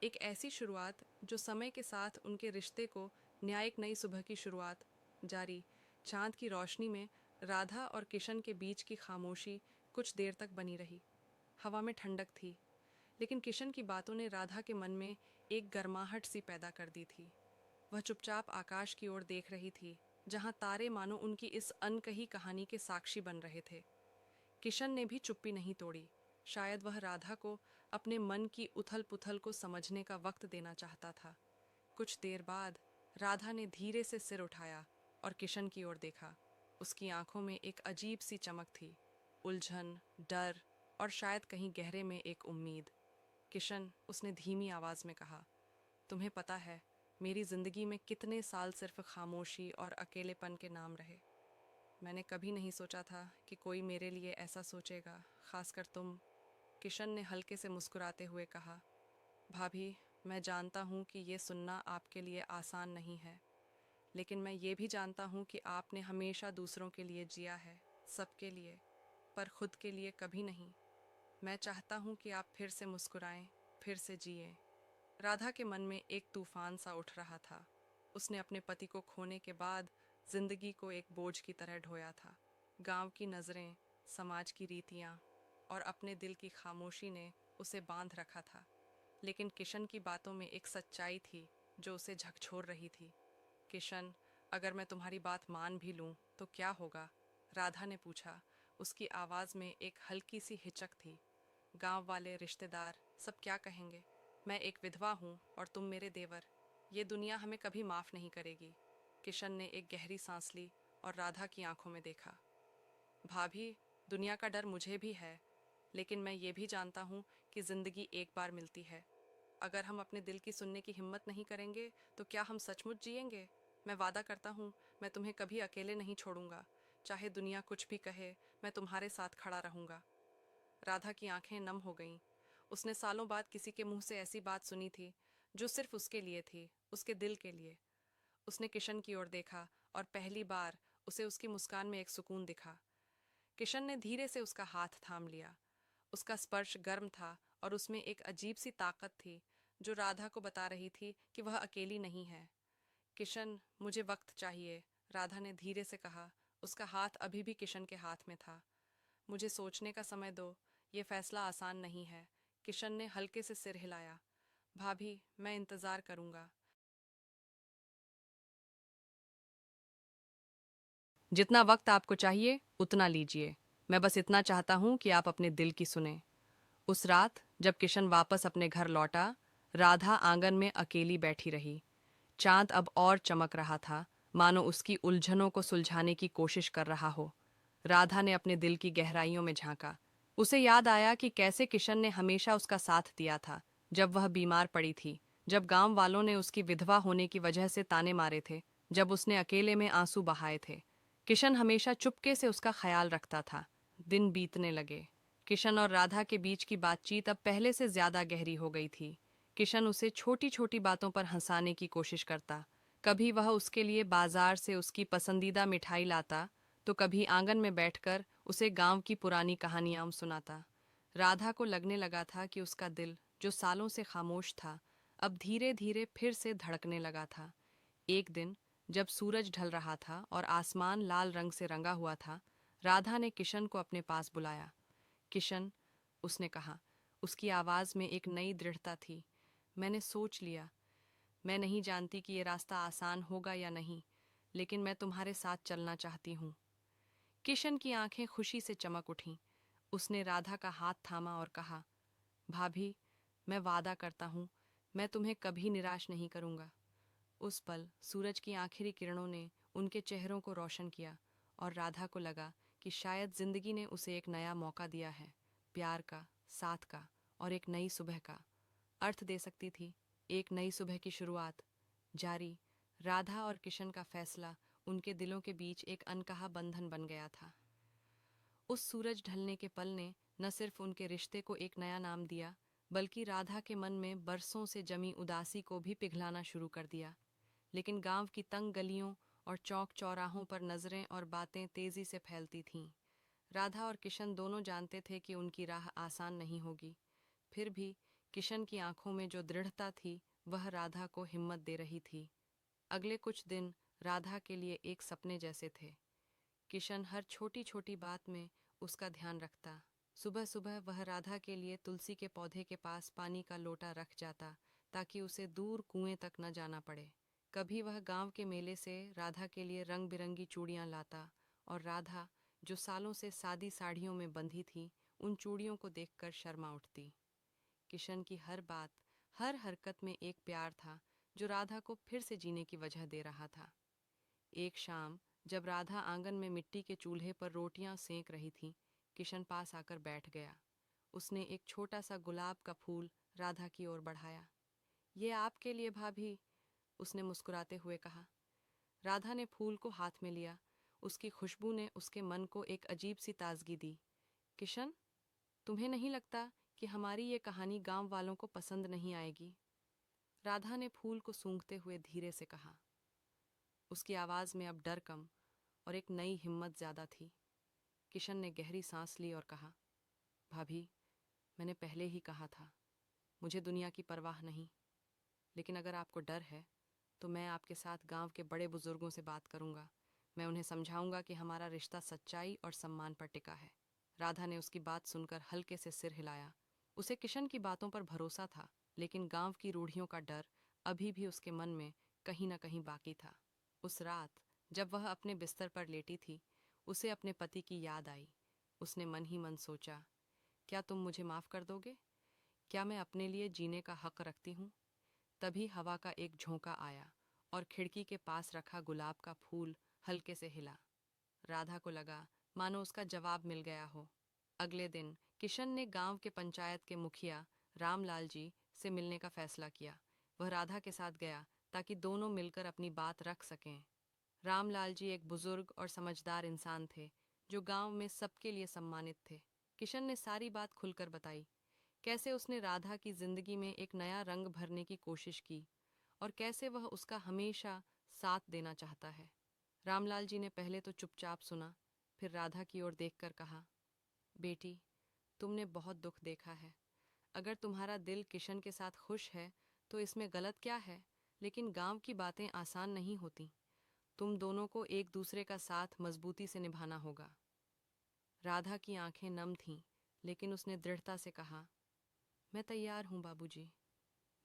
एक ऐसी शुरुआत जो समय के साथ उनके रिश्ते को न्याय एक नई सुबह की शुरुआत जारी। चांद की रोशनी में राधा और किशन के बीच की खामोशी कुछ देर तक बनी रही। हवा में ठंडक थी, लेकिन किशन की बातों ने राधा के मन में एक गर्माहट सी पैदा कर दी थी। वह चुपचाप आकाश की ओर देख रही थी, जहां तारे मानो उनकी इस अनकही कहानी के साक्षी बन रहे थे। किशन ने भी चुप्पी नहीं तोड़ी। शायद वह राधा को अपने मन की उथल पुथल को समझने का वक्त देना चाहता था। कुछ देर बाद राधा ने धीरे से सिर उठाया और किशन की ओर देखा। उसकी आंखों में एक अजीब सी चमक थी, उलझन, डर और शायद कहीं गहरे में एक उम्मीद। किशन, उसने धीमी आवाज में कहा, तुम्हें पता है मेरी जिंदगी में कितने साल सिर्फ खामोशी और अकेलेपन के नाम रहे। मैंने कभी नहीं सोचा था कि कोई मेरे लिए ऐसा सोचेगा, खासकर तुम। किशन ने हल्के से मुस्कुराते हुए कहा, भाभी, मैं जानता हूँ कि ये सुनना आपके लिए आसान नहीं है, लेकिन मैं ये भी जानता हूँ कि आपने हमेशा दूसरों के लिए जिया है, सबके लिए, पर खुद के लिए कभी नहीं। मैं चाहता हूँ कि आप फिर से मुस्कुराएं, फिर से जिए। राधा के मन में एक तूफान सा उठ रहा था। उसने अपने पति को खोने के बाद जिंदगी को एक बोझ की तरह ढोया था। गांव की नज़रें, समाज की रीतियां और अपने दिल की खामोशी ने उसे बांध रखा था। लेकिन किशन की बातों में एक सच्चाई थी जो उसे झकझोर रही थी। किशन, अगर मैं तुम्हारी बात मान भी लूं तो क्या होगा? राधा ने पूछा। उसकी आवाज़ में एक हल्की सी हिचक थी। गांव वाले, रिश्तेदार, सब क्या कहेंगे? मैं एक विधवा हूँ और तुम मेरे देवर। ये दुनिया हमें कभी माफ़ नहीं करेगी। किशन ने एक गहरी सांस ली और राधा की आंखों में देखा। भाभी, दुनिया का डर मुझे भी है, लेकिन मैं ये भी जानता हूँ कि ज़िंदगी एक बार मिलती है। अगर हम अपने दिल की सुनने की हिम्मत नहीं करेंगे तो क्या हम सचमुच जिएंगे? मैं वादा करता हूँ मैं तुम्हें कभी अकेले नहीं छोड़ूंगा। चाहे दुनिया कुछ भी कहे, मैं तुम्हारे साथ खड़ा रहूंगा। राधा की आंखें नम हो गईं। उसने सालों बाद किसी के मुंह से ऐसी बात सुनी थी जो सिर्फ उसके लिए थी, उसके दिल के लिए। उसने किशन की ओर देखा और पहली बार उसे उसकी मुस्कान में एक सुकून दिखा। किशन ने धीरे से उसका हाथ थाम लिया। उसका स्पर्श गर्म था और उसमें एक अजीब सी ताकत थी जो राधा को बता रही थी कि वह अकेली नहीं है। किशन, मुझे वक्त चाहिए, राधा ने धीरे से कहा। उसका हाथ अभी भी किशन के हाथ में था। मुझे सोचने का समय दो, ये फैसला आसान नहीं है। किशन ने हल्के से सिर हिलाया। भाभी, मैं इंतजार करूंगा। जितना वक्त आपको चाहिए उतना लीजिए। मैं बस इतना चाहता हूँ कि आप अपने दिल की सुने। उस रात जब किशन वापस अपने घर लौटा, राधा आंगन में अकेली बैठी रही। चांद अब और चमक रहा था, मानो उसकी उलझनों को सुलझाने की कोशिश कर रहा हो। राधा ने अपने दिल की गहराइयों में झांका। उसे याद आया कि कैसे किशन ने हमेशा उसका साथ दिया था जब वह बीमार पड़ी थी, जब गांव वालों ने उसकी विधवा होने की वजह से ताने मारे थे, जब उसने अकेले में आंसू बहाए थे। किशन हमेशा चुपके से उसका ख्याल रखता था। दिन बीतने लगे। किशन और राधा के बीच की बातचीत अब पहले से ज्यादा गहरी हो गई थी। किशन उसे छोटी छोटी बातों पर हंसाने की कोशिश करता। कभी वह उसके लिए बाजार से उसकी पसंदीदा मिठाई लाता, तो कभी आंगन में बैठकर उसे गांव की पुरानी कहानियां सुनाता। राधा को लगने लगा था कि उसका दिल, जो सालों से खामोश था, अब धीरे धीरे फिर से धड़कने लगा था। एक दिन जब सूरज ढल रहा था और आसमान लाल रंग से रंगा हुआ था, राधा ने किशन को अपने पास बुलाया। किशन, उसने कहा। उसकी आवाज में एक नई दृढ़ता थी। मैंने सोच लिया। मैं नहीं जानती कि ये रास्ता आसान होगा या नहीं, लेकिन मैं तुम्हारे साथ चलना चाहती हूँ। किशन की आंखें खुशी से चमक उठीं। उसने राधा का हाथ थामा और कहा, भाभी, मैं वादा करता हूँ, मैं तुम्हें कभी निराश नहीं करूँगा। उस पल सूरज की आखिरी किरणों ने उनके चेहरों को रोशन किया और राधा को लगा कि शायद जिंदगी ने उसे एक नया मौका दिया है, प्यार का, साथ का और एक नई सुबह का। अर्थ दे सकती थी, एक नई सुबह की शुरुआत। जारी, राधा और किशन का फैसला उनके दिलों के बीच एक अनकहा बंधन बन गया था। उस सूरज ढलने के पल ने न सिर्फ उनके रिश्ते को एक नया नाम दिया, बल्कि राधा के मन में बरसों से जमी उदासी को भी पिघलाना शुरू कर दिया। लेकिन गांव की तंग गलियों और चौक चौराहों पर नजरें और बातें तेजी से फैलती थीं। राधा और किशन दोनों जानते थे कि उनकी राह आसान नहीं होगी। फिर भी किशन की आंखों में जो दृढ़ता थी, वह राधा को हिम्मत दे रही थी। अगले कुछ दिन राधा के लिए एक सपने जैसे थे। किशन हर छोटी छोटी बात में उसका ध्यान रखता। सुबह सुबह वह राधा के लिए तुलसी के पौधे के पास पानी का लोटा रख जाता, ताकि उसे दूर कुएं तक न जाना पड़े। कभी वह गांव के मेले से राधा के लिए रंग बिरंगी चूड़ियां लाता, और राधा, जो सालों से सादी साड़ियों में बंधी थी, उन चूड़ियों को देखकर शर्मा उठती। किशन की हर बात, हर हरकत में एक प्यार था, जो राधा को फिर से जीने की वजह दे रहा था। एक शाम जब राधा आंगन में मिट्टी के चूल्हे पर रोटियां सेंक रही थी, किशन पास आकर बैठ गया। उसने एक छोटा सा गुलाब का फूल राधा की ओर बढ़ाया। ये आपके लिए भाभी, उसने मुस्कुराते हुए कहा। राधा ने फूल को हाथ में लिया। उसकी खुशबू ने उसके मन को एक अजीब सी ताजगी दी। किशन, तुम्हें नहीं लगता कि हमारी ये कहानी गांव वालों को पसंद नहीं आएगी? राधा ने फूल को सूंघते हुए धीरे से कहा। उसकी आवाज में अब डर कम और एक नई हिम्मत ज्यादा थी। किशन ने गहरी सांस ली और कहा, भाभी, मैंने पहले ही कहा था, मुझे दुनिया की परवाह नहीं। लेकिन अगर आपको डर है, तो मैं आपके साथ गांव के बड़े बुजुर्गों से बात करूंगा। मैं उन्हें समझाऊंगा कि हमारा रिश्ता सच्चाई और सम्मान पर टिका है। राधा ने उसकी बात सुनकर हल्के से सिर हिलाया। उसे किशन की बातों पर भरोसा था, लेकिन गांव की रूढ़ियों का डर अभी भी उसके मन में कहीं न कहीं बाकी था। उस रात जब वह अपने बिस्तर पर लेटी थी, उसे अपने पति की याद आई। उसने मन ही मन सोचा, क्या तुम मुझे माफ कर दोगे? क्या मैं अपने लिए जीने का हक रखती हूँ? तभी हवा का एक झोंका आया और खिड़की के पास रखा गुलाब का फूल हल्के से हिला। राधा को लगा मानो उसका जवाब मिल गया हो। अगले दिन किशन ने गांव के पंचायत के मुखिया रामलाल जी से मिलने का फैसला किया। वह राधा के साथ गया ताकि दोनों मिलकर अपनी बात रख सकें। रामलाल जी एक बुजुर्ग और समझदार इंसान थे, जो गांव में सबके लिए सम्मानित थे। किशन ने सारी बात खुलकर बताई, कैसे उसने राधा की जिंदगी में एक नया रंग भरने की कोशिश की और कैसे वह उसका हमेशा साथ देना चाहता है। रामलाल जी ने पहले तो चुपचाप सुना, फिर राधा की ओर देखकर कहा, बेटी, तुमने बहुत दुख देखा है। अगर तुम्हारा दिल किशन के साथ खुश है, तो इसमें गलत क्या है? लेकिन गांव की बातें आसान नहीं होती। तुम दोनों को एक दूसरे का साथ मजबूती से निभाना होगा। राधा की आंखें नम थीं, लेकिन उसने दृढ़ता से कहा, मैं तैयार हूँ बाबूजी।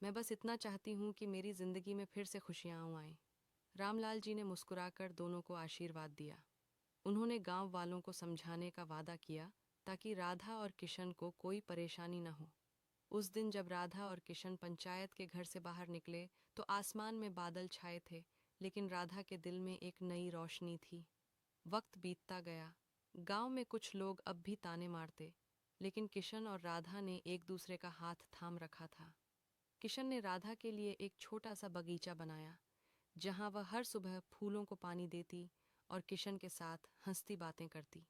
मैं बस इतना चाहती हूँ कि मेरी जिंदगी में फिर से खुशियाँ आएं। रामलाल जी ने मुस्कुराकर दोनों को आशीर्वाद दिया। उन्होंने गांव वालों को समझाने का वादा किया ताकि राधा और किशन को कोई परेशानी न हो। उस दिन जब राधा और किशन पंचायत के घर से बाहर निकले तो आसमान में बादल छाए थे, लेकिन राधा के दिल में एक नई रोशनी थी। वक्त बीतता गया। गांव में कुछ लोग अब भी ताने मारते, लेकिन किशन और राधा ने एक दूसरे का हाथ थाम रखा था। किशन ने राधा के लिए एक छोटा सा बगीचा बनाया, जहां वह हर सुबह फूलों को पानी देती और किशन के साथ हंसती बातें करती।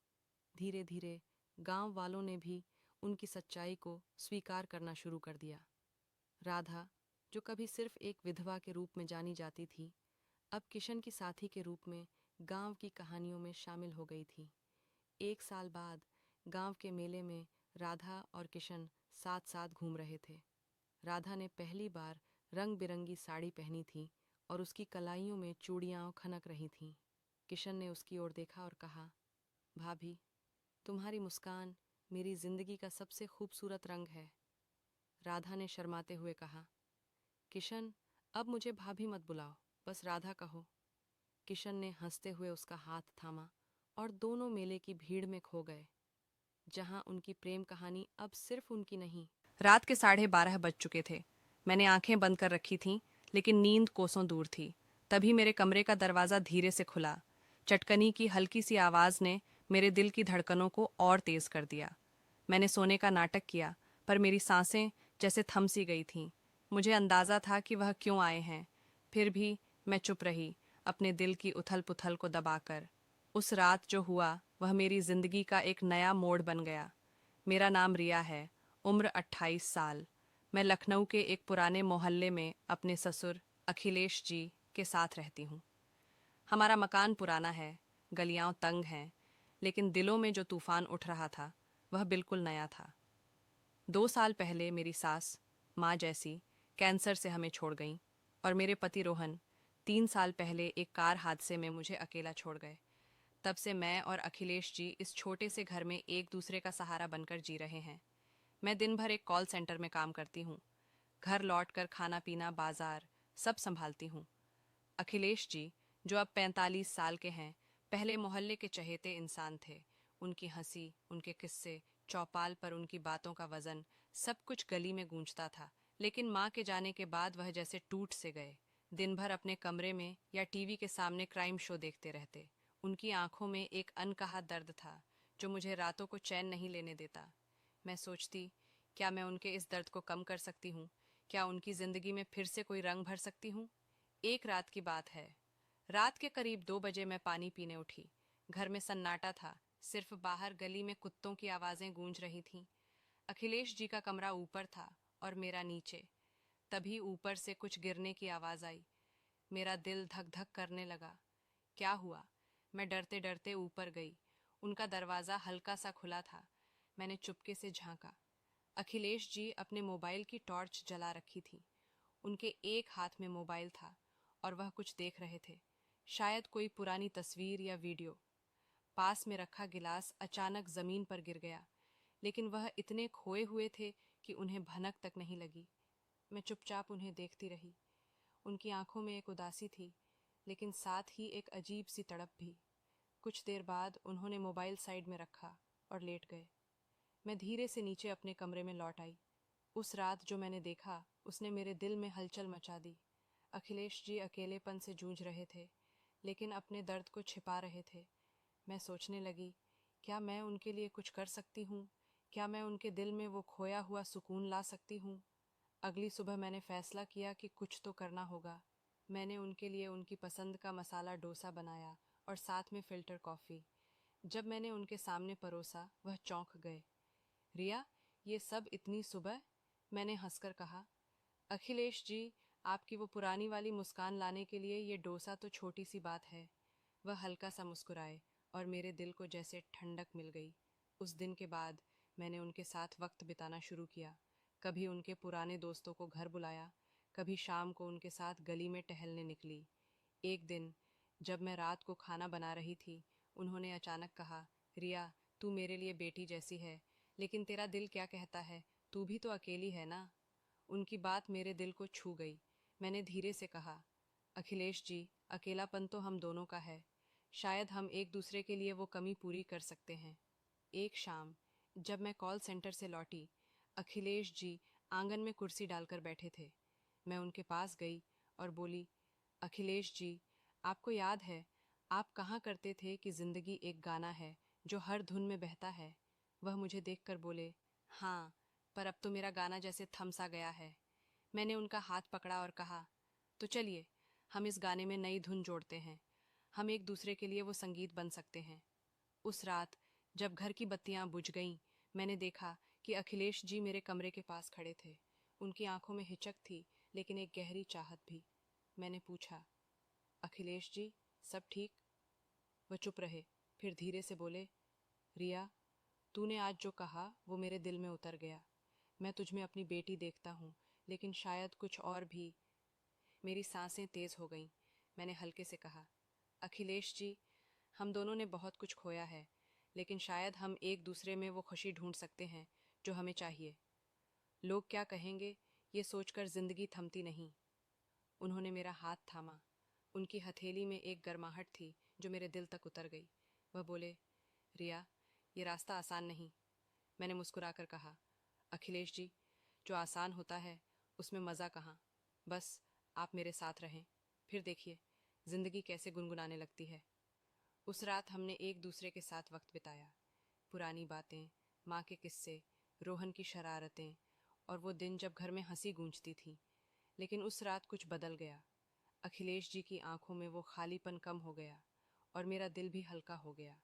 धीरे धीरे गांव वालों ने भी उनकी सच्चाई को स्वीकार करना शुरू कर दिया। राधा, जो कभी सिर्फ एक विधवा के रूप में जानी जाती थी, अब किशन की साथी के रूप में गांव की कहानियों में शामिल हो गई थी। एक साल बाद गांव के मेले में राधा और किशन साथ साथ घूम रहे थे। राधा ने पहली बार रंग बिरंगी साड़ी पहनी थी और उसकी कलाइयों में चूड़ियां खनक रही थीं। किशन ने उसकी ओर देखा और कहा, भाभी, तुम्हारी मुस्कान मेरी जिंदगी का सबसे खूबसूरत रंग है। राधा ने शर्माते हुए कहा, किशन, अब मुझे भाभी मत बुलाओ, बस राधा कहो। किशन ने हंसते हुए उसका हाथ थामा और दोनों मेले की भीड़ में खो गए, जहां उनकी प्रेम कहानी अब सिर्फ उनकी नहीं। रात के 12:30 बज चुके थे। मैंने आंखें बंद कर रखी थीं, लेकिन नींद कोसों दूर थी। तभी मेरे कमरे का दरवाज़ा धीरे से खुला। चटकनी की हल्की सी आवाज़ ने मेरे दिल की धड़कनों को और तेज़ कर दिया। मैंने सोने का नाटक किया, पर मेरी सांसें जैसे थम सी गई थीं। मुझे अंदाज़ा था कि वह क्यों आए हैं, फिर भी मैं चुप रही, अपने दिल की उथल पुथल को दबाकर। उस रात जो हुआ वह मेरी जिंदगी का एक नया मोड़ बन गया। मेरा नाम रिया है, उम्र 28 साल। मैं लखनऊ के एक पुराने मोहल्ले में अपने ससुर अखिलेश जी के साथ रहती हूँ। हमारा मकान पुराना है, गलियां तंग हैं, लेकिन दिलों में जो तूफान उठ रहा था वह बिल्कुल नया था। 2 साल पहले मेरी सास, माँ जैसी, कैंसर से हमें छोड़ गईं और मेरे पति रोहन 3 साल पहले एक कार हादसे में मुझे अकेला छोड़ गए। तब से मैं और अखिलेश जी इस छोटे से घर में एक दूसरे का सहारा बनकर जी रहे हैं। मैं दिन भर एक कॉल सेंटर में काम करती हूँ। घर लौटकर खाना पीना, बाजार सब संभालती हूँ। अखिलेश जी, जो अब 45 साल के हैं, पहले मोहल्ले के चहेते इंसान थे। उनकी हंसी, उनके किस्से, चौपाल पर उनकी बातों का वजन, सब कुछ गली में गूंजता था। लेकिन माँ के जाने के बाद वह जैसे टूट से गए। दिन भर अपने कमरे में या टीवी के सामने क्राइम शो देखते रहते। उनकी आंखों में एक अनकहा दर्द था, जो मुझे रातों को चैन नहीं लेने देता। मैं सोचती, क्या मैं उनके इस दर्द को कम कर सकती हूँ? क्या उनकी जिंदगी में फिर से कोई रंग भर सकती हूँ? एक रात की बात है। रात के करीब 2 बजे मैं पानी पीने उठी। घर में सन्नाटा था, सिर्फ बाहर गली में कुत्तों की आवाजें गूंज रही थीं। अखिलेश जी का कमरा ऊपर था और मेरा नीचे। तभी ऊपर से कुछ गिरने की आवाज आई। मेरा दिल धक धक करने लगा। क्या हुआ? मैं डरते डरते ऊपर गई। उनका दरवाजा हल्का सा खुला था। मैंने चुपके से झांका। अखिलेश जी अपने मोबाइल की टॉर्च जला रखी थी। उनके एक हाथ में मोबाइल था और वह कुछ देख रहे थे, शायद कोई पुरानी तस्वीर या वीडियो। पास में रखा गिलास अचानक जमीन पर गिर गया, लेकिन वह इतने खोए हुए थे कि उन्हें भनक तक नहीं लगी। मैं चुपचाप उन्हें देखती रही। उनकी आंखों में एक उदासी थी, लेकिन साथ ही एक अजीब सी तड़प भी। कुछ देर बाद उन्होंने मोबाइल साइड में रखा और लेट गए। मैं धीरे से नीचे अपने कमरे में लौट आई। उस रात जो मैंने देखा उसने मेरे दिल में हलचल मचा दी। अखिलेश जी अकेलेपन से जूझ रहे थे, लेकिन अपने दर्द को छिपा रहे थे। मैं सोचने लगी, क्या मैं उनके लिए कुछ कर सकती हूँ? क्या मैं उनके दिल में वो खोया हुआ सुकून ला सकती हूँ? अगली सुबह मैंने फैसला किया कि कुछ तो करना होगा। मैंने उनके लिए उनकी पसंद का मसाला डोसा बनाया और साथ में फिल्टर कॉफ़ी। जब मैंने उनके सामने परोसा, वह चौंक गए। रिया, ये सब इतनी सुबह? मैंने हंसकर कहा। अखिलेश जी, आपकी वो पुरानी वाली मुस्कान लाने के लिए ये डोसा तो छोटी सी बात है। वह हल्का सा मुस्कुराए और मेरे दिल को जैसे ठंडक मिल गई। उस दिन के बाद मैंने उनके साथ वक्त बिताना शुरू किया। कभी उनके पुराने दोस्तों को घर बुलाया, कभी शाम को उनके साथ गली में टहलने निकली। एक दिन जब मैं रात को खाना बना रही थी, उन्होंने अचानक कहा, रिया, तू मेरे लिए बेटी जैसी है। लेकिन तेरा दिल क्या कहता है, तू भी तो अकेली है ना। उनकी बात मेरे दिल को छू गई। मैंने धीरे से कहा, अखिलेश जी, अकेलापन तो हम दोनों का है। शायद हम एक दूसरे के लिए वो कमी पूरी कर सकते हैं। एक शाम जब मैं कॉल सेंटर से लौटी, अखिलेश जी आंगन में कुर्सी डालकर बैठे थे। मैं उनके पास गई और बोली, अखिलेश जी, आपको याद है आप कहाँ करते थे कि ज़िंदगी एक गाना है जो हर धुन में बहता है। वह मुझे देखकर बोले, हाँ, पर अब तो मेरा गाना जैसे थम सा गया है। मैंने उनका हाथ पकड़ा और कहा, तो चलिए हम इस गाने में नई धुन जोड़ते हैं। हम एक दूसरे के लिए वो संगीत बन सकते हैं। उस रात जब घर की बत्तियां बुझ गईं, मैंने देखा कि अखिलेश जी मेरे कमरे के पास खड़े थे। उनकी आंखों में हिचक थी, लेकिन एक गहरी चाहत भी। मैंने पूछा, अखिलेश जी, सब ठीक? वह चुप रहे, फिर धीरे से बोले, रिया, तूने आज जो कहा वो मेरे दिल में उतर गया। मैं तुझ में अपनी बेटी देखता हूँ, लेकिन शायद कुछ और भी। मेरी सांसें तेज हो गईं। मैंने हल्के से कहा, अखिलेश जी, हम दोनों ने बहुत कुछ खोया है, लेकिन शायद हम एक दूसरे में वो खुशी ढूंढ सकते हैं जो हमें चाहिए। लोग क्या कहेंगे, ये सोचकर जिंदगी थमती नहीं। उन्होंने मेरा हाथ थामा। उनकी हथेली में एक गर्माहट थी जो मेरे दिल तक उतर गई। वह बोले, रिया, ये रास्ता आसान नहीं। मैंने मुस्कुराकर कहा, अखिलेश जी, जो आसान होता है उसमें मज़ा कहाँ। बस आप मेरे साथ रहें, फिर देखिए जिंदगी कैसे गुनगुनाने लगती है। उस रात हमने एक दूसरे के साथ वक्त बिताया। पुरानी बातें, माँ के किस्से, रोहन की शरारतें, और वो दिन जब घर में हंसी गूंजती थी। लेकिन उस रात कुछ बदल गया। अखिलेश जी की आंखों में वो खालीपन कम हो गया और मेरा दिल भी हल्का हो गया।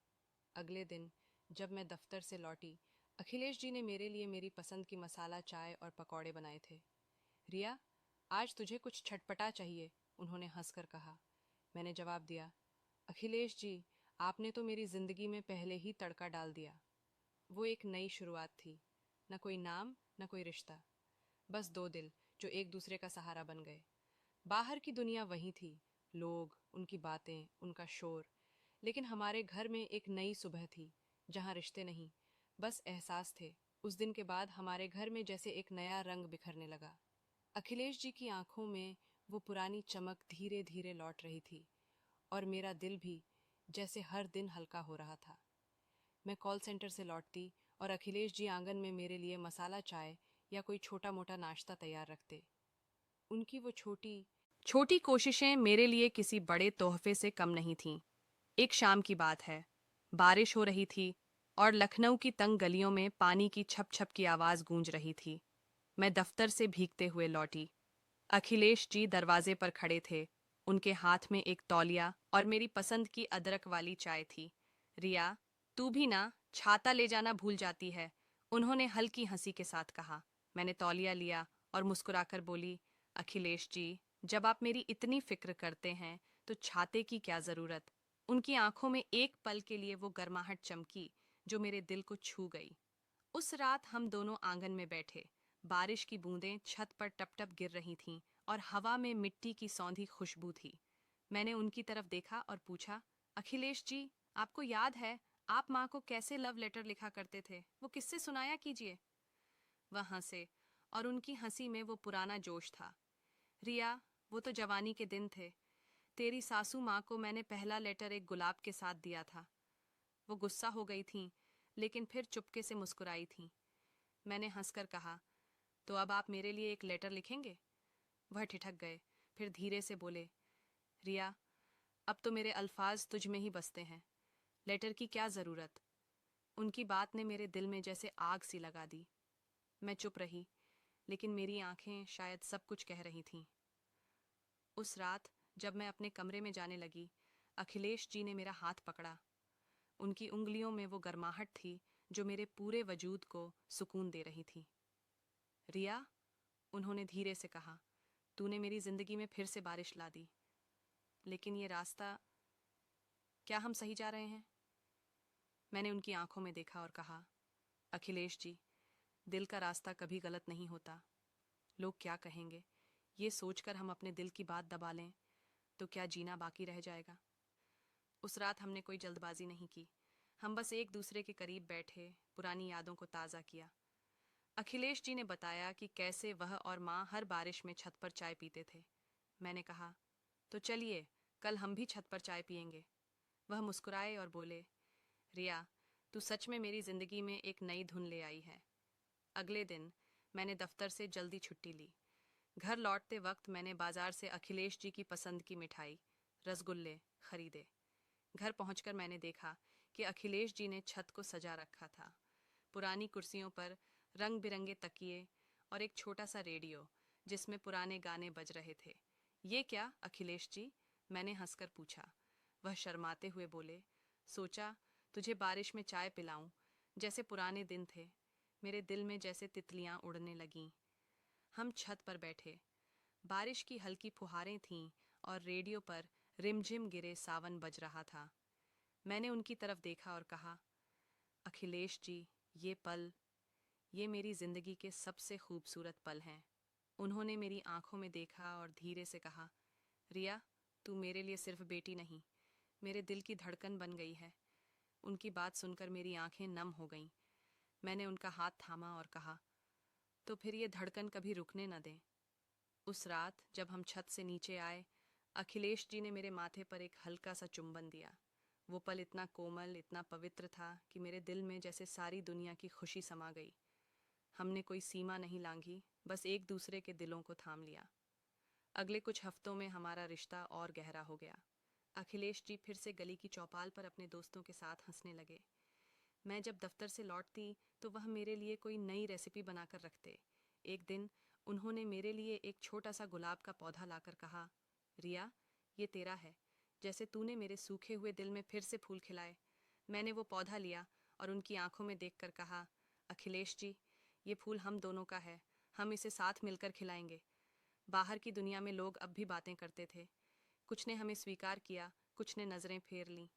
अगले दिन जब मैं दफ्तर से लौटी, अखिलेश जी ने मेरे लिए मेरी पसंद की मसाला चाय और पकौड़े बनाए थे। रिया, आज तुझे कुछ छटपटा चाहिए, उन्होंने हंसकर कहा। मैंने जवाब दिया, अखिलेश जी, आपने तो मेरी जिंदगी में पहले ही तड़का डाल दिया। वो एक नई शुरुआत थी। न कोई नाम, न कोई रिश्ता, बस दो दिल जो एक दूसरे का सहारा बन गए। बाहर की दुनिया वही थी, लोग, उनकी बातें, उनका शोर। लेकिन हमारे घर में एक नई सुबह थी, जहाँ रिश्ते नहीं, बस एहसास थे। उस दिन के बाद हमारे घर में जैसे एक नया रंग बिखरने लगा। अखिलेश जी की आंखों में वो पुरानी चमक धीरे धीरे लौट रही थी, और मेरा दिल भी जैसे हर दिन हल्का हो रहा था। मैं कॉल सेंटर से लौटती और अखिलेश जी आंगन में मेरे लिए मसाला चाय या कोई छोटा मोटा नाश्ता तैयार रखते। उनकी वो छोटी छोटी कोशिशें मेरे लिए किसी बड़े तोहफे से कम नहीं थीं। एक शाम की बात है। बारिश हो रही थी और लखनऊ की तंग गलियों में पानी की छप छप की आवाज़ गूंज रही थी। मैं दफ्तर से भीगते हुए लौटी। अखिलेश जी दरवाजे पर खड़े थे। उनके हाथ में एक तौलिया और मेरी पसंद की अदरक वाली चाय थी। रिया, तू भी ना छाता ले जाना भूल जाती है, उन्होंने हल्की हंसी के साथ कहा। मैंने तौलिया लिया और मुस्कुराकर बोली, अखिलेश जी, जब आप मेरी इतनी फिक्र करते हैं तो छाते की क्या ज़रूरत। उनकी आंखों में एक पल के लिए वो गर्माहट चमकी जो मेरे दिल को छू गई। उस रात हम दोनों आंगन में बैठे। बारिश की बूंदें छत पर टप टप गिर रही थीं और हवा में मिट्टी की सौंधी खुशबू थी। मैंने उनकी तरफ देखा और पूछा, अखिलेश जी, आपको याद है आप माँ को कैसे लव लेटर लिखा करते थे, वो किससे सुनाया कीजिए। वह हंसे और उनकी हंसी में वो पुराना जोश था। रिया, वो तो जवानी के दिन थे। तेरी सासू माँ को मैंने पहला लेटर एक गुलाब के साथ दिया था। वो गुस्सा हो गई थीं, लेकिन फिर चुपके से मुस्कुराई थीं। मैंने हंसकर कहा, तो अब आप मेरे लिए एक लेटर लिखेंगे। वह ठिठक गए, फिर धीरे से बोले, रिया, अब तो मेरे अल्फाज तुझ में ही बसते हैं। लेटर की क्या ज़रूरत। उनकी बात ने मेरे दिल में जैसे आग सी लगा दी। मैं चुप रही, लेकिन मेरी आंखें शायद सब कुछ कह रही थीं। उस रात जब मैं अपने कमरे में जाने लगी, अखिलेश जी ने मेरा हाथ पकड़ा। उनकी उंगलियों में वो गर्माहट थी जो मेरे पूरे वजूद को सुकून दे रही थी। रिया, उन्होंने धीरे से कहा, तूने मेरी जिंदगी में फिर से बारिश ला दी। लेकिन ये रास्ता, क्या हम सही जा रहे हैं। मैंने उनकी आंखों में देखा और कहा, अखिलेश जी, दिल का रास्ता कभी गलत नहीं होता। लोग क्या कहेंगे, ये सोचकर हम अपने दिल की बात दबा लें तो क्या जीना बाकी रह जाएगा। उस रात हमने कोई जल्दबाजी नहीं की। हम बस एक दूसरे के करीब बैठे, पुरानी यादों को ताज़ा किया। अखिलेश जी ने बताया कि कैसे वह और माँ हर बारिश में छत पर चाय पीते थे। मैंने कहा, तो चलिए, कल हम भी छत पर चाय पियेंगे। वह मुस्कुराए और बोले, रिया, तू सच में मेरी जिंदगी में एक नई धुन ले आई है। अगले दिन मैंने दफ्तर से जल्दी छुट्टी ली। घर लौटते वक्त मैंने बाजार से अखिलेश जी की पसंद की मिठाई, रसगुल्ले खरीदे। घर पहुंचकर मैंने देखा कि अखिलेश जी ने छत को सजा रखा था। पुरानी कुर्सियों पर रंग बिरंगे तकिए और एक छोटा सा रेडियो जिसमें पुराने गाने बज रहे थे। ये क्या अखिलेश जी? मैंने हंसकर पूछा। वह शर्माते हुए बोले, सोचा तुझे बारिश में चाय पिलाऊं, जैसे पुराने दिन थे। मेरे दिल में जैसे तितलियां उड़ने लगीं। हम छत पर बैठे। बारिश की हल्की फुहारें थीं और रेडियो पर रिमझिम गिरे सावन बज रहा था। मैंने उनकी तरफ देखा और कहा, अखिलेश जी, ये पल, ये मेरी जिंदगी के सबसे खूबसूरत पल हैं। उन्होंने मेरी आंखों में देखा और धीरे से कहा, रिया, तू मेरे लिए सिर्फ बेटी नहीं, मेरे दिल की धड़कन बन गई है। उनकी बात सुनकर मेरी आंखें नम हो गईं। मैंने उनका हाथ थामा और कहा, तो फिर ये धड़कन कभी रुकने न दें। उस रात जब हम छत से नीचे आए, अखिलेश जी ने मेरे माथे पर एक हल्का सा चुंबन दिया। वो पल इतना कोमल, इतना पवित्र था कि मेरे दिल में जैसे सारी दुनिया की खुशी समा गई। हमने कोई सीमा नहीं लांघी, बस एक दूसरे के दिलों को थाम लिया। अगले कुछ हफ्तों में हमारा रिश्ता और गहरा हो गया। अखिलेश जी फिर से गली की चौपाल पर अपने दोस्तों के साथ हंसने लगे। मैं जब दफ्तर से लौटती तो वह मेरे लिए कोई नई रेसिपी बनाकर रखते। एक दिन उन्होंने मेरे लिए एक छोटा सा गुलाब का पौधा लाकर कहा, रिया, ये तेरा है, जैसे तूने मेरे सूखे हुए दिल में फिर से फूल खिलाए। मैंने वो पौधा लिया और उनकी आंखों में देखकर कहा, अखिलेश जी, ये फूल हम दोनों का है, हम इसे साथ मिलकर खिलाएंगे। बाहर की दुनिया में लोग अब भी बातें करते थे। कुछ ने हमें स्वीकार किया, कुछ ने नज़रें फेर लीं,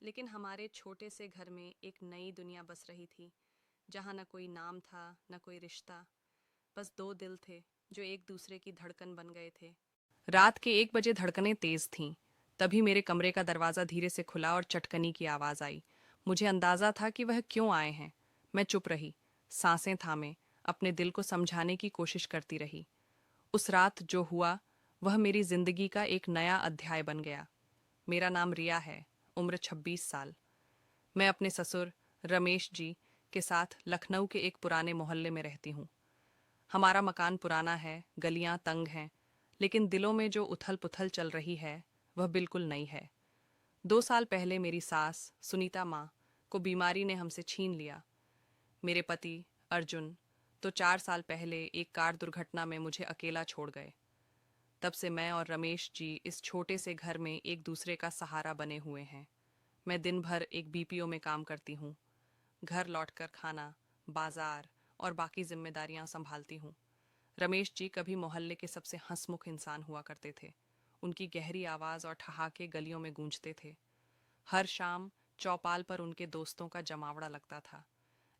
लेकिन हमारे छोटे से घर में एक नई दुनिया बस रही थी, जहाँ न कोई नाम था, न कोई रिश्ता, बस दो दिल थे जो एक दूसरे की धड़कन बन गए थे। रात के 1 बजे धड़कनें तेज थीं। तभी मेरे कमरे का दरवाज़ा धीरे से खुला और चटकनी की आवाज़ आई। मुझे अंदाज़ा था कि वह क्यों आए हैं। मैं चुप रही, सांसें थामे, अपने दिल को समझाने की कोशिश करती रही। उस रात जो हुआ, वह मेरी जिंदगी का एक नया अध्याय बन गया। मेरा नाम रिया है, उम्र 26 साल। मैं अपने ससुर रमेश जी के साथ लखनऊ के एक पुराने मोहल्ले में रहती हूँ। हमारा मकान पुराना है, गलियां तंग हैं, लेकिन दिलों में जो उथल पुथल चल रही है वह बिल्कुल नई है। 2 साल पहले मेरी सास सुनीता माँ को बीमारी ने हमसे छीन लिया। मेरे पति अर्जुन तो 4 साल पहले एक कार दुर्घटना में मुझे अकेला छोड़ गए। तब से मैं और रमेश जी इस छोटे से घर में एक दूसरे का सहारा बने हुए हैं। मैं दिन भर एक बीपीओ में काम करती हूँ। घर लौटकर खाना, बाजार और बाकी जिम्मेदारियां संभालती हूँ। रमेश जी कभी मोहल्ले के सबसे हंसमुख इंसान हुआ करते थे। उनकी गहरी आवाज़ और ठहाके गलियों में गूंजते थे। हर शाम चौपाल पर उनके दोस्तों का जमावड़ा लगता था,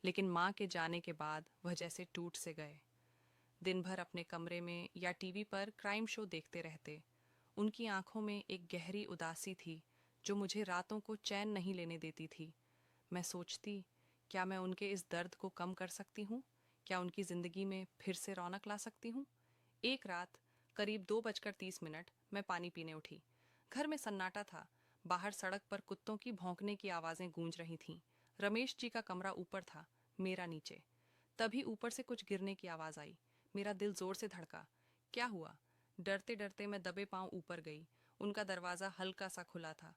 लेकिन माँ के जाने के बाद वह जैसे टूट से गए। दिन भर अपने कमरे में या टीवी पर क्राइम शो देखते रहते। उनकी आंखों में एक गहरी उदासी थी जो मुझे रातों को चैन नहीं लेने देती थी। मैं सोचती, क्या मैं उनके इस दर्द को कम कर सकती हूँ? क्या उनकी जिंदगी में फिर से रौनक ला सकती हूँ? एक रात करीब 2:30 मैं पानी पीने उठी। घर में सन्नाटा था। बाहर सड़क पर कुत्तों की भौंकने की आवाजें गूंज रही थीं। रमेश जी का कमरा ऊपर था, मेरा नीचे। तभी ऊपर से कुछ गिरने की आवाज आई। मेरा दिल जोर से धड़का। क्या हुआ? डरते डरते मैं दबे पांव ऊपर गई। उनका दरवाजा हल्का सा खुला था।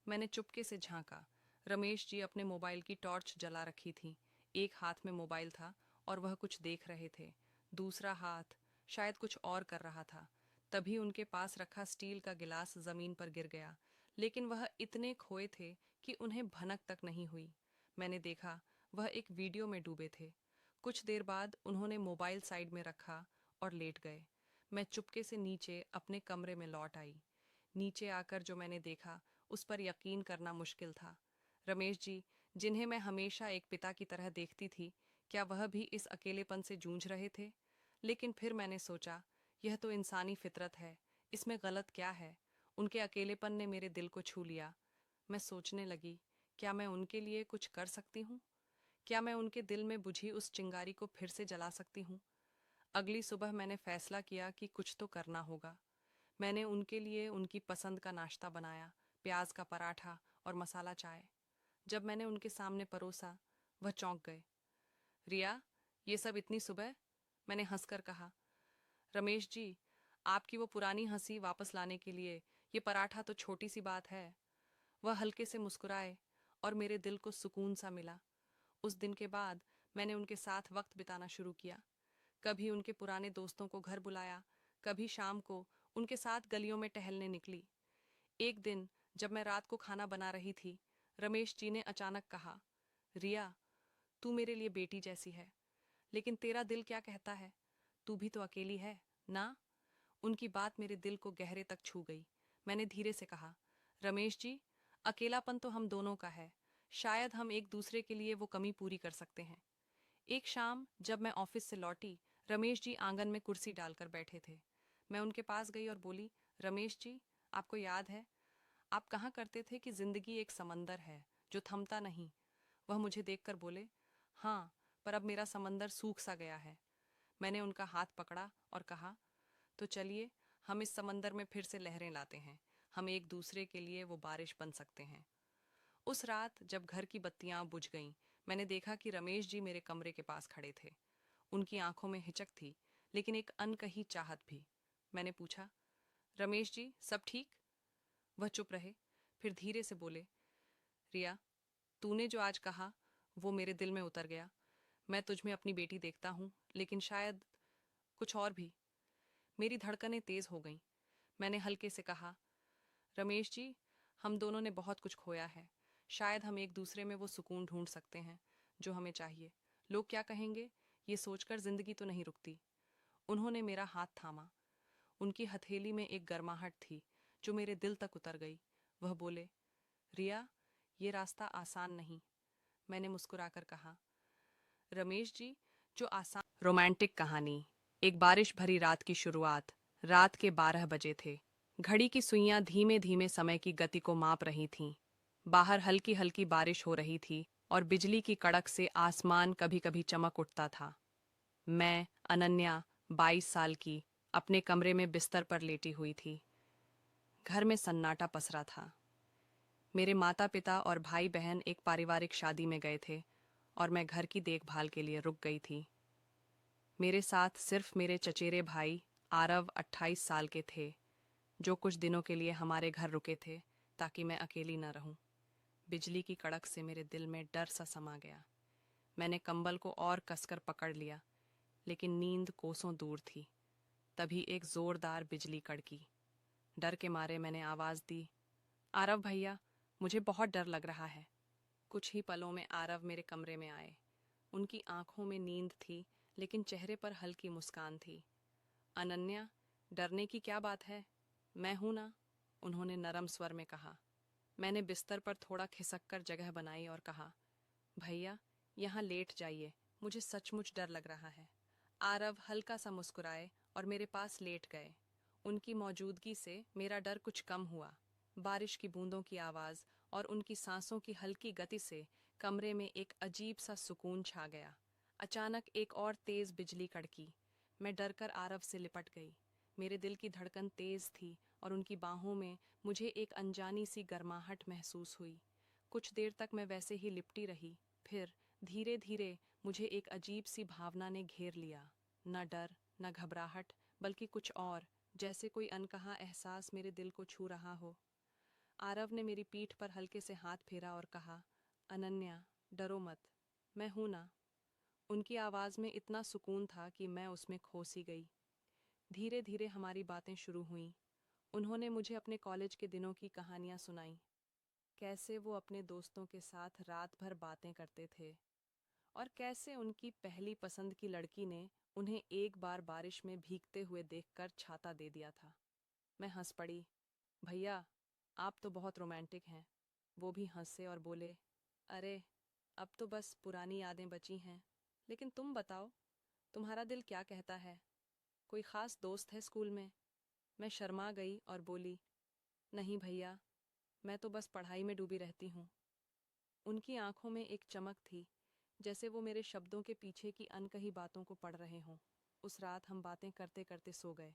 मैंने चुपके से झांका। रमेश जी अपने मोबाइल की टॉर्च जला रखी थी। एक हाथ में मोबाइल था और वह कुछ देख रहे थे। दूसरा हाथ शायद कुछ और कर रहा था। तभी उनके पास रखा स्टील का गिलास जमीन पर गिर गया, लेकिन वह इतने खोए थे कि उन्हें भनक तक नहीं हुई। मैंने देखा, वह एक वीडियो में डूबे थे। कुछ देर बाद उन्होंने मोबाइल साइड में रखा और लेट गए। मैं चुपके से नीचे अपने कमरे में लौट आई। नीचे आकर जो मैंने देखा, उस पर यकीन करना मुश्किल था। रमेश जी, जिन्हें मैं हमेशा एक पिता की तरह देखती थी, क्या वह भी इस अकेलेपन से जूझ रहे थे? लेकिन फिर मैंने सोचा, यह तो इंसानी फितरत है, इसमें गलत क्या है? उनके अकेलेपन ने मेरे दिल को छू लिया। मैं सोचने लगी, क्या मैं उनके लिए कुछ कर सकती हूँ? क्या मैं उनके दिल में बुझी उस चिंगारी को फिर से जला सकती हूँ? अगली सुबह मैंने फैसला किया कि कुछ तो करना होगा। मैंने उनके लिए उनकी पसंद का नाश्ता बनाया, प्याज का पराठा और मसाला चाय। जब मैंने उनके सामने परोसा, वह चौंक गए। रिया, ये सब इतनी सुबह? मैंने हंसकर कहा। रमेश जी, आपकी वो पुरानी हंसी वापस लाने के लिए ये पराठा तो छोटी सी बात है। वह हल्के से मुस्कुराए और मेरे दिल को सुकून सा मिला। उस दिन के बाद मैंने उनके साथ वक्त बिताना शुरू किया। कभी उनके पुराने दोस्तों को घर बुलाया, कभी शाम को उनके साथ गलियों में टहलने निकली। एक दिन जब मैं रात को खाना बना रही थी, रमेश जी ने अचानक कहा, रिया, तू मेरे लिए बेटी जैसी है, लेकिन तेरा दिल क्या कहता है? तू भी तो अकेली है ना? उनकी बात मेरे दिल को गहरे तक छू गई। मैंने धीरे से कहा, रमेश जी, अकेलापन तो हम दोनों का है। शायद हम एक दूसरे के लिए वो कमी पूरी कर सकते हैं। एक शाम जब मैं ऑफिस से लौटी, रमेश जी आंगन में कुर्सी डालकर बैठे थे। मैं उनके पास गई और बोली, रमेश जी, आपको याद है, आप कहाँ करते थे कि जिंदगी एक समंदर है जो थमता नहीं। वह मुझे देखकर बोले, हाँ, पर अब मेरा समंदर सूख सा गया है। मैंने उनका हाथ पकड़ा और कहा, तो चलिए, हम इस समंदर में फिर से लहरें लाते हैं। हम एक दूसरे के लिए वो बारिश बन सकते हैं। उस रात जब घर की बत्तियां बुझ गईं, मैंने देखा कि रमेश जी मेरे कमरे के पास खड़े थे। उनकी आंखों में हिचक थी, लेकिन एक अनकही चाहत भी। मैंने पूछा, रमेश जी, सब ठीक? वह चुप रहे, फिर धीरे से बोले, रिया, तूने जो आज कहा वो मेरे दिल में उतर गया। मैं तुझ में अपनी बेटी देखता हूँ, लेकिन शायद कुछ और भी। मेरी धड़कनें तेज हो गईं। मैंने हल्के से कहा, रमेश जी, हम दोनों ने बहुत कुछ खोया है। शायद हम एक दूसरे में वो सुकून ढूंढ सकते हैं जो हमें चाहिए। लोग क्या कहेंगे, ये सोचकर जिंदगी तो नहीं रुकती। उन्होंने मेरा हाथ थामा। उनकी हथेली में एक गर्माहट थी जो मेरे दिल तक उतर गई। वह बोले, रिया, ये रास्ता आसान नहीं। मैंने मुस्कुराकर कहा, रमेश जी, जो आसान। रोमांटिक कहानी। एक बारिश भरी रात की शुरुआत। रात के 12 बजे थे। घड़ी की सुइयां धीमे धीमे समय की गति को माप रही थीं। बाहर हल्की हल्की बारिश हो रही थी और बिजली की कड़क से आसमान कभी कभी चमक उठता था। मैं, अनन्या, 22 साल की, अपने कमरे में बिस्तर पर लेटी हुई थी। घर में सन्नाटा पसरा था। मेरे माता पिता और भाई बहन एक पारिवारिक शादी में गए थे और मैं घर की देखभाल के लिए रुक गई थी। मेरे साथ सिर्फ मेरे चचेरे भाई आरव 28 साल के थे, जो कुछ दिनों के लिए हमारे घर रुके थे ताकि मैं अकेली न रहूं। बिजली की कड़क से मेरे दिल में डर सा समा गया। मैंने कंबल को और कसकर पकड़ लिया, लेकिन नींद कोसों दूर थी। तभी एक जोरदार बिजली कड़की। डर के मारे मैंने आवाज दी, आरव भैया, मुझे बहुत डर लग रहा है। कुछ ही पलों में आरव मेरे कमरे में आए। उनकी आंखों में नींद थी, लेकिन चेहरे पर हल्की मुस्कान थी। अनन्या, डरने की क्या बात है? मैं हूं ना, उन्होंने नरम स्वर में कहा। मैंने बिस्तर पर थोड़ा खिसक कर जगह बनाई और कहा, भैया, यहाँ लेट जाइए, मुझे सचमुच डर लग रहा है। आरव हल्का सा मुस्कुराए और मेरे पास लेट गए। उनकी मौजूदगी से मेरा डर कुछ कम हुआ। बारिश की बूंदों की आवाज और उनकी सांसों की हल्की गति से कमरे में एक अजीब सा सुकून छा गया। अचानक एक और तेज बिजली कड़की। मैं डरकर आरव से लिपट गई। मेरे दिल की धड़कन तेज थी और उनकी बाहों में मुझे एक अनजानी सी गर्माहट महसूस हुई। कुछ देर तक मैं वैसे ही लिपटी रही। फिर धीरे धीरे मुझे एक अजीब सी भावना ने घेर लिया। न डर, न घबराहट, बल्कि कुछ और, जैसे कोई अनकहा एहसास मेरे दिल को छू रहा हो। आरव ने मेरी पीठ पर हल्के से हाथ फेरा और कहा, अनन्या, डरो मत, मैं हूं ना। उनकी आवाज में इतना सुकून था कि मैं उसमें खो सी गई। धीरे धीरे हमारी बातें शुरू हुईं। उन्होंने मुझे अपने कॉलेज के दिनों की कहानियां सुनाई। कैसे वो अपने दोस्तों के साथ रात भर बातें करते थे और कैसे उनकी पहली पसंद की लड़की ने उन्हें एक बार बारिश में भीगते हुए देखकर छाता दे दिया था। मैं हंस पड़ी। भैया, आप तो बहुत रोमांटिक हैं। वो भी हंसे और बोले, अरे, अब तो बस पुरानी यादें बची हैं। लेकिन तुम बताओ, तुम्हारा दिल क्या कहता है? कोई खास दोस्त है स्कूल में? मैं शर्मा गई और बोली, नहीं भैया, मैं तो बस पढ़ाई में डूबी रहती हूँ। उनकी आंखों में एक चमक थी, जैसे वो मेरे शब्दों के पीछे की अनकही बातों को पढ़ रहे हों। उस रात हम बातें करते करते सो गए।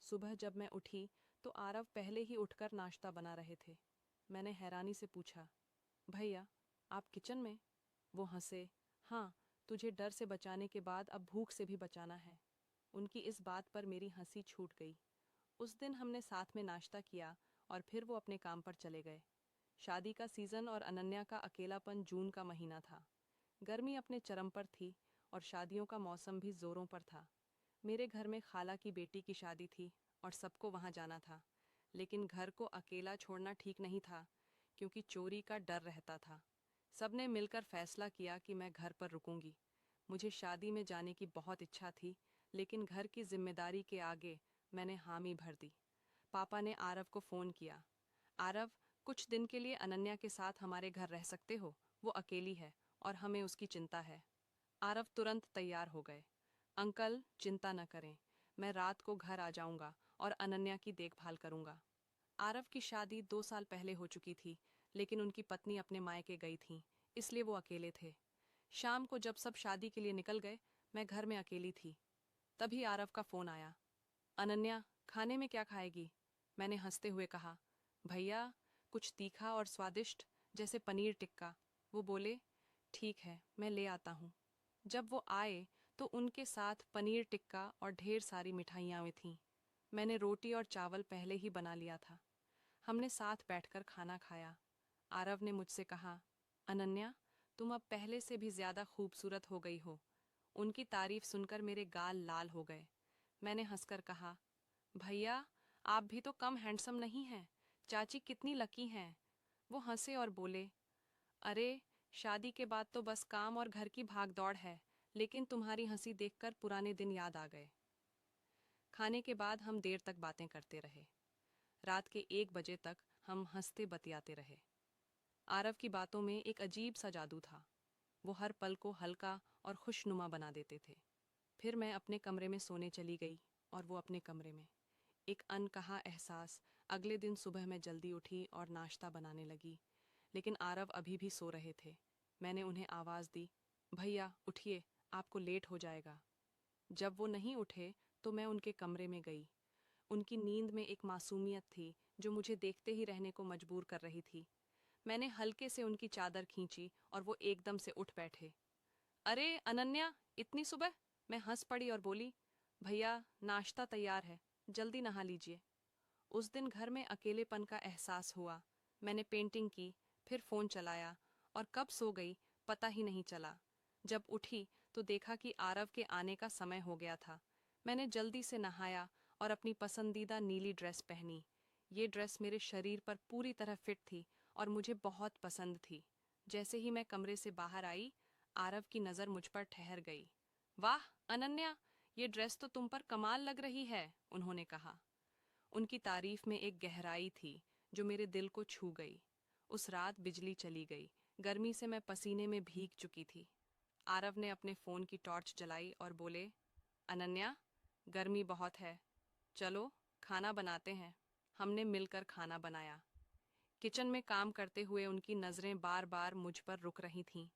सुबह जब मैं उठी तो आरव पहले ही उठकर नाश्ता बना रहे थे। मैंने हैरानी से पूछा, भैया, आप किचन में? वो हंसे, हाँ, तुझे डर से बचाने के बाद अब भूख से भी बचाना है। उनकी इस बात पर मेरी हंसी छूट गई। उस दिन हमने साथ में नाश्ता किया और फिर वो अपने काम पर चले गए। शादी का सीजन और अनन्या का अकेलापन। जून का महीना था। गर्मी अपने चरम पर थी और शादियों का मौसम भी जोरों पर था। मेरे घर में खाला की बेटी की शादी थी और सबको वहां जाना था, लेकिन घर को अकेला छोड़ना ठीक नहीं था, क्योंकि चोरी का डर रहता था। सबने मिलकर फैसला किया कि मैं घर पर रुकूंगी। मुझे शादी में जाने की बहुत इच्छा थी, लेकिन घर की जिम्मेदारी के आगे मैंने हामी भर दी। पापा ने आरव को फ़ोन किया, आरव, कुछ दिन के लिए अनन्या के साथ हमारे घर रह सकते हो? वो अकेली है और हमें उसकी चिंता है। आरव तुरंत तैयार हो गए। अंकल, चिंता न करें, मैं रात को घर आ जाऊंगा और अनन्या की देखभाल करूंगा। आरव की शादी 2 साल पहले हो चुकी थी, लेकिन उनकी पत्नी अपने मायके गई थी, इसलिए वो अकेले थे। शाम को जब सब शादी के लिए निकल गए, मैं घर में अकेली थी। तभी आरव का फ़ोन आया। अनन्या, खाने में क्या खाएगी? मैंने हंसते हुए कहा, भैया, कुछ तीखा और स्वादिष्ट, जैसे पनीर टिक्का। वो बोले, ठीक है, मैं ले आता हूँ। जब वो आए तो उनके साथ पनीर टिक्का और ढेर सारी मिठाइयाँ भी थीं। मैंने रोटी और चावल पहले ही बना लिया था। हमने साथ बैठकर खाना खाया। आरव ने मुझसे कहा, अनन्या, तुम अब पहले से भी ज्यादा खूबसूरत हो गई हो। उनकी तारीफ सुनकर मेरे गाल लाल हो गए। मैंने हंसकर कहा, भैया, आप भी तो कम हैंडसम नहीं हैं। चाची कितनी लकी हैं। वो हंसे और बोले, अरे, शादी के बाद तो बस काम और घर की भागदौड़ है, लेकिन तुम्हारी हंसी देखकर पुराने दिन याद आ गए। खाने के बाद हम देर तक बातें करते रहे। रात के 1 बजे तक हम हंसते बतियाते रहे। आरव की बातों में एक अजीब सा जादू था। वो हर पल को हल्का और खुशनुमा बना देते थे। फिर मैं अपने कमरे में सोने चली गई और वो अपने कमरे में। एक अनकहा एहसास। अगले दिन सुबह मैं जल्दी उठी और नाश्ता बनाने लगी, लेकिन आरव अभी भी सो रहे थे। मैंने उन्हें आवाज़ दी, भैया उठिए, आपको लेट हो जाएगा। जब वो नहीं उठे तो मैं उनके कमरे में गई। उनकी नींद में एक मासूमियत थी जो मुझे देखते ही रहने को मजबूर कर रही थी। मैंने हल्के से उनकी चादर खींची और वो एकदम से उठ बैठे। अरे अनन्या, इतनी सुबह? मैं हंस पड़ी और बोली, भैया, नाश्ता तैयार है, जल्दी नहा लीजिए। उस दिन घर में अकेलेपन का एहसास हुआ। मैंने पेंटिंग की, फिर फ़ोन चलाया और कब सो गई पता ही नहीं चला। जब उठी तो देखा कि आरव के आने का समय हो गया था। मैंने जल्दी से नहाया और अपनी पसंदीदा नीली ड्रेस पहनी। ये ड्रेस मेरे शरीर पर पूरी तरह फिट थी और मुझे बहुत पसंद थी। जैसे ही मैं कमरे से बाहर आई, आरव की नज़र मुझ पर ठहर गई। वाह अनन्या, ये ड्रेस तो तुम पर कमाल लग रही है, उन्होंने कहा। उनकी तारीफ में एक गहराई थी जो मेरे दिल को छू गई। उस रात बिजली चली गई। गर्मी से मैं पसीने में भीग चुकी थी। आरव ने अपने फ़ोन की टॉर्च जलाई और बोले, अनन्या, गर्मी बहुत है, चलो खाना बनाते हैं। हमने मिलकर खाना बनाया। किचन में काम करते हुए उनकी नज़रें बार बार मुझ पर रुक रही थीं।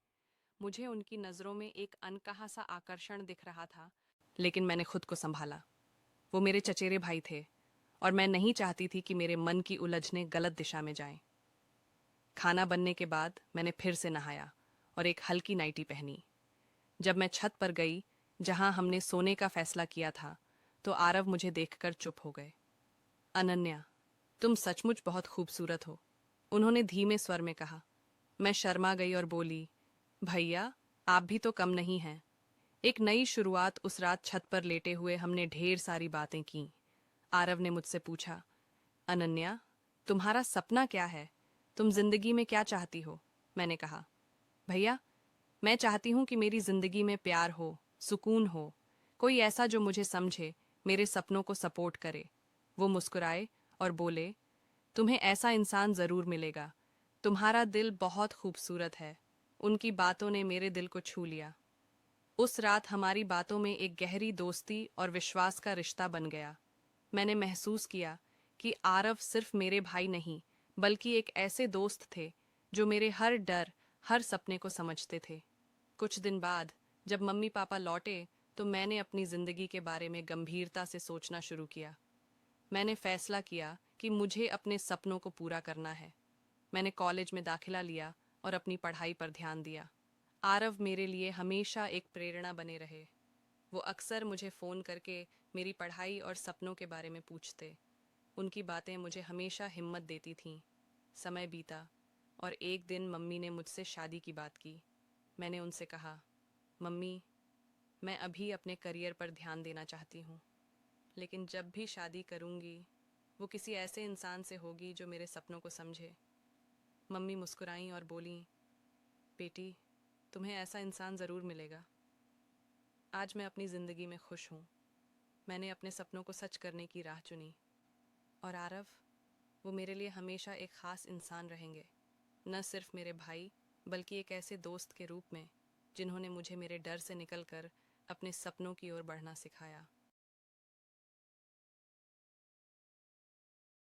मुझे उनकी नज़रों में एक अनकहा सा आकर्षण दिख रहा था, लेकिन मैंने खुद को संभाला। वो मेरे चचेरे भाई थे और मैं नहीं चाहती थी कि मेरे मन की उलझनें गलत दिशा में जाएं। खाना बनने के बाद मैंने फिर से नहाया और एक हल्की नाइटी पहनी। जब मैं छत पर गई, जहां हमने सोने का फैसला किया था, तो आरव मुझे देखकर चुप हो गए। अनन्या, तुम सचमुच बहुत खूबसूरत हो, उन्होंने धीमे स्वर में कहा। मैं शर्मा गई और बोली, भैया, आप भी तो कम नहीं हैं। एक नई शुरुआत। उस रात छत पर लेटे हुए हमने ढेर सारी बातें की। आरव ने मुझसे पूछा, अनन्या, तुम्हारा सपना क्या है? तुम जिंदगी में क्या चाहती हो? मैंने कहा, भैया, मैं चाहती हूँ कि मेरी जिंदगी में प्यार हो, सुकून हो, कोई ऐसा जो मुझे समझे, मेरे सपनों को सपोर्ट करे। वो मुस्कुराए और बोले, तुम्हें ऐसा इंसान जरूर मिलेगा। तुम्हारा दिल बहुत खूबसूरत है। उनकी बातों ने मेरे दिल को छू लिया। उस रात हमारी बातों में एक गहरी दोस्ती और विश्वास का रिश्ता बन गया। मैंने महसूस किया कि आरव सिर्फ मेरे भाई नहीं, बल्कि एक ऐसे दोस्त थे जो मेरे हर डर, हर सपने को समझते थे। कुछ दिन बाद जब मम्मी पापा लौटे तो मैंने अपनी जिंदगी के बारे में गंभीरता से सोचना शुरू किया। मैंने फैसला किया कि मुझे अपने सपनों को पूरा करना है। मैंने कॉलेज में दाखिला लिया और अपनी पढ़ाई पर ध्यान दिया। आरव मेरे लिए हमेशा एक प्रेरणा बने रहे। वो अक्सर मुझे फ़ोन करके मेरी पढ़ाई और सपनों के बारे में पूछते। उनकी बातें मुझे हमेशा हिम्मत देती थीं। समय बीता और एक दिन मम्मी ने मुझसे शादी की बात की। मैंने उनसे कहा, मम्मी, मैं अभी अपने करियर पर ध्यान देना चाहती हूँ, लेकिन जब भी शादी करूँगी वो किसी ऐसे इंसान से होगी जो मेरे सपनों को समझे। मम्मी मुस्कुराईं और बोलीं, बेटी, तुम्हें ऐसा इंसान ज़रूर मिलेगा। आज मैं अपनी ज़िंदगी में खुश हूँ। मैंने अपने सपनों को सच करने की राह चुनी। और आरव, वो मेरे लिए हमेशा एक ख़ास इंसान रहेंगे। न सिर्फ मेरे भाई, बल्कि एक ऐसे दोस्त के रूप में जिन्होंने मुझे मेरे डर से निकलकर अपने सपनों की ओर बढ़ना सिखाया।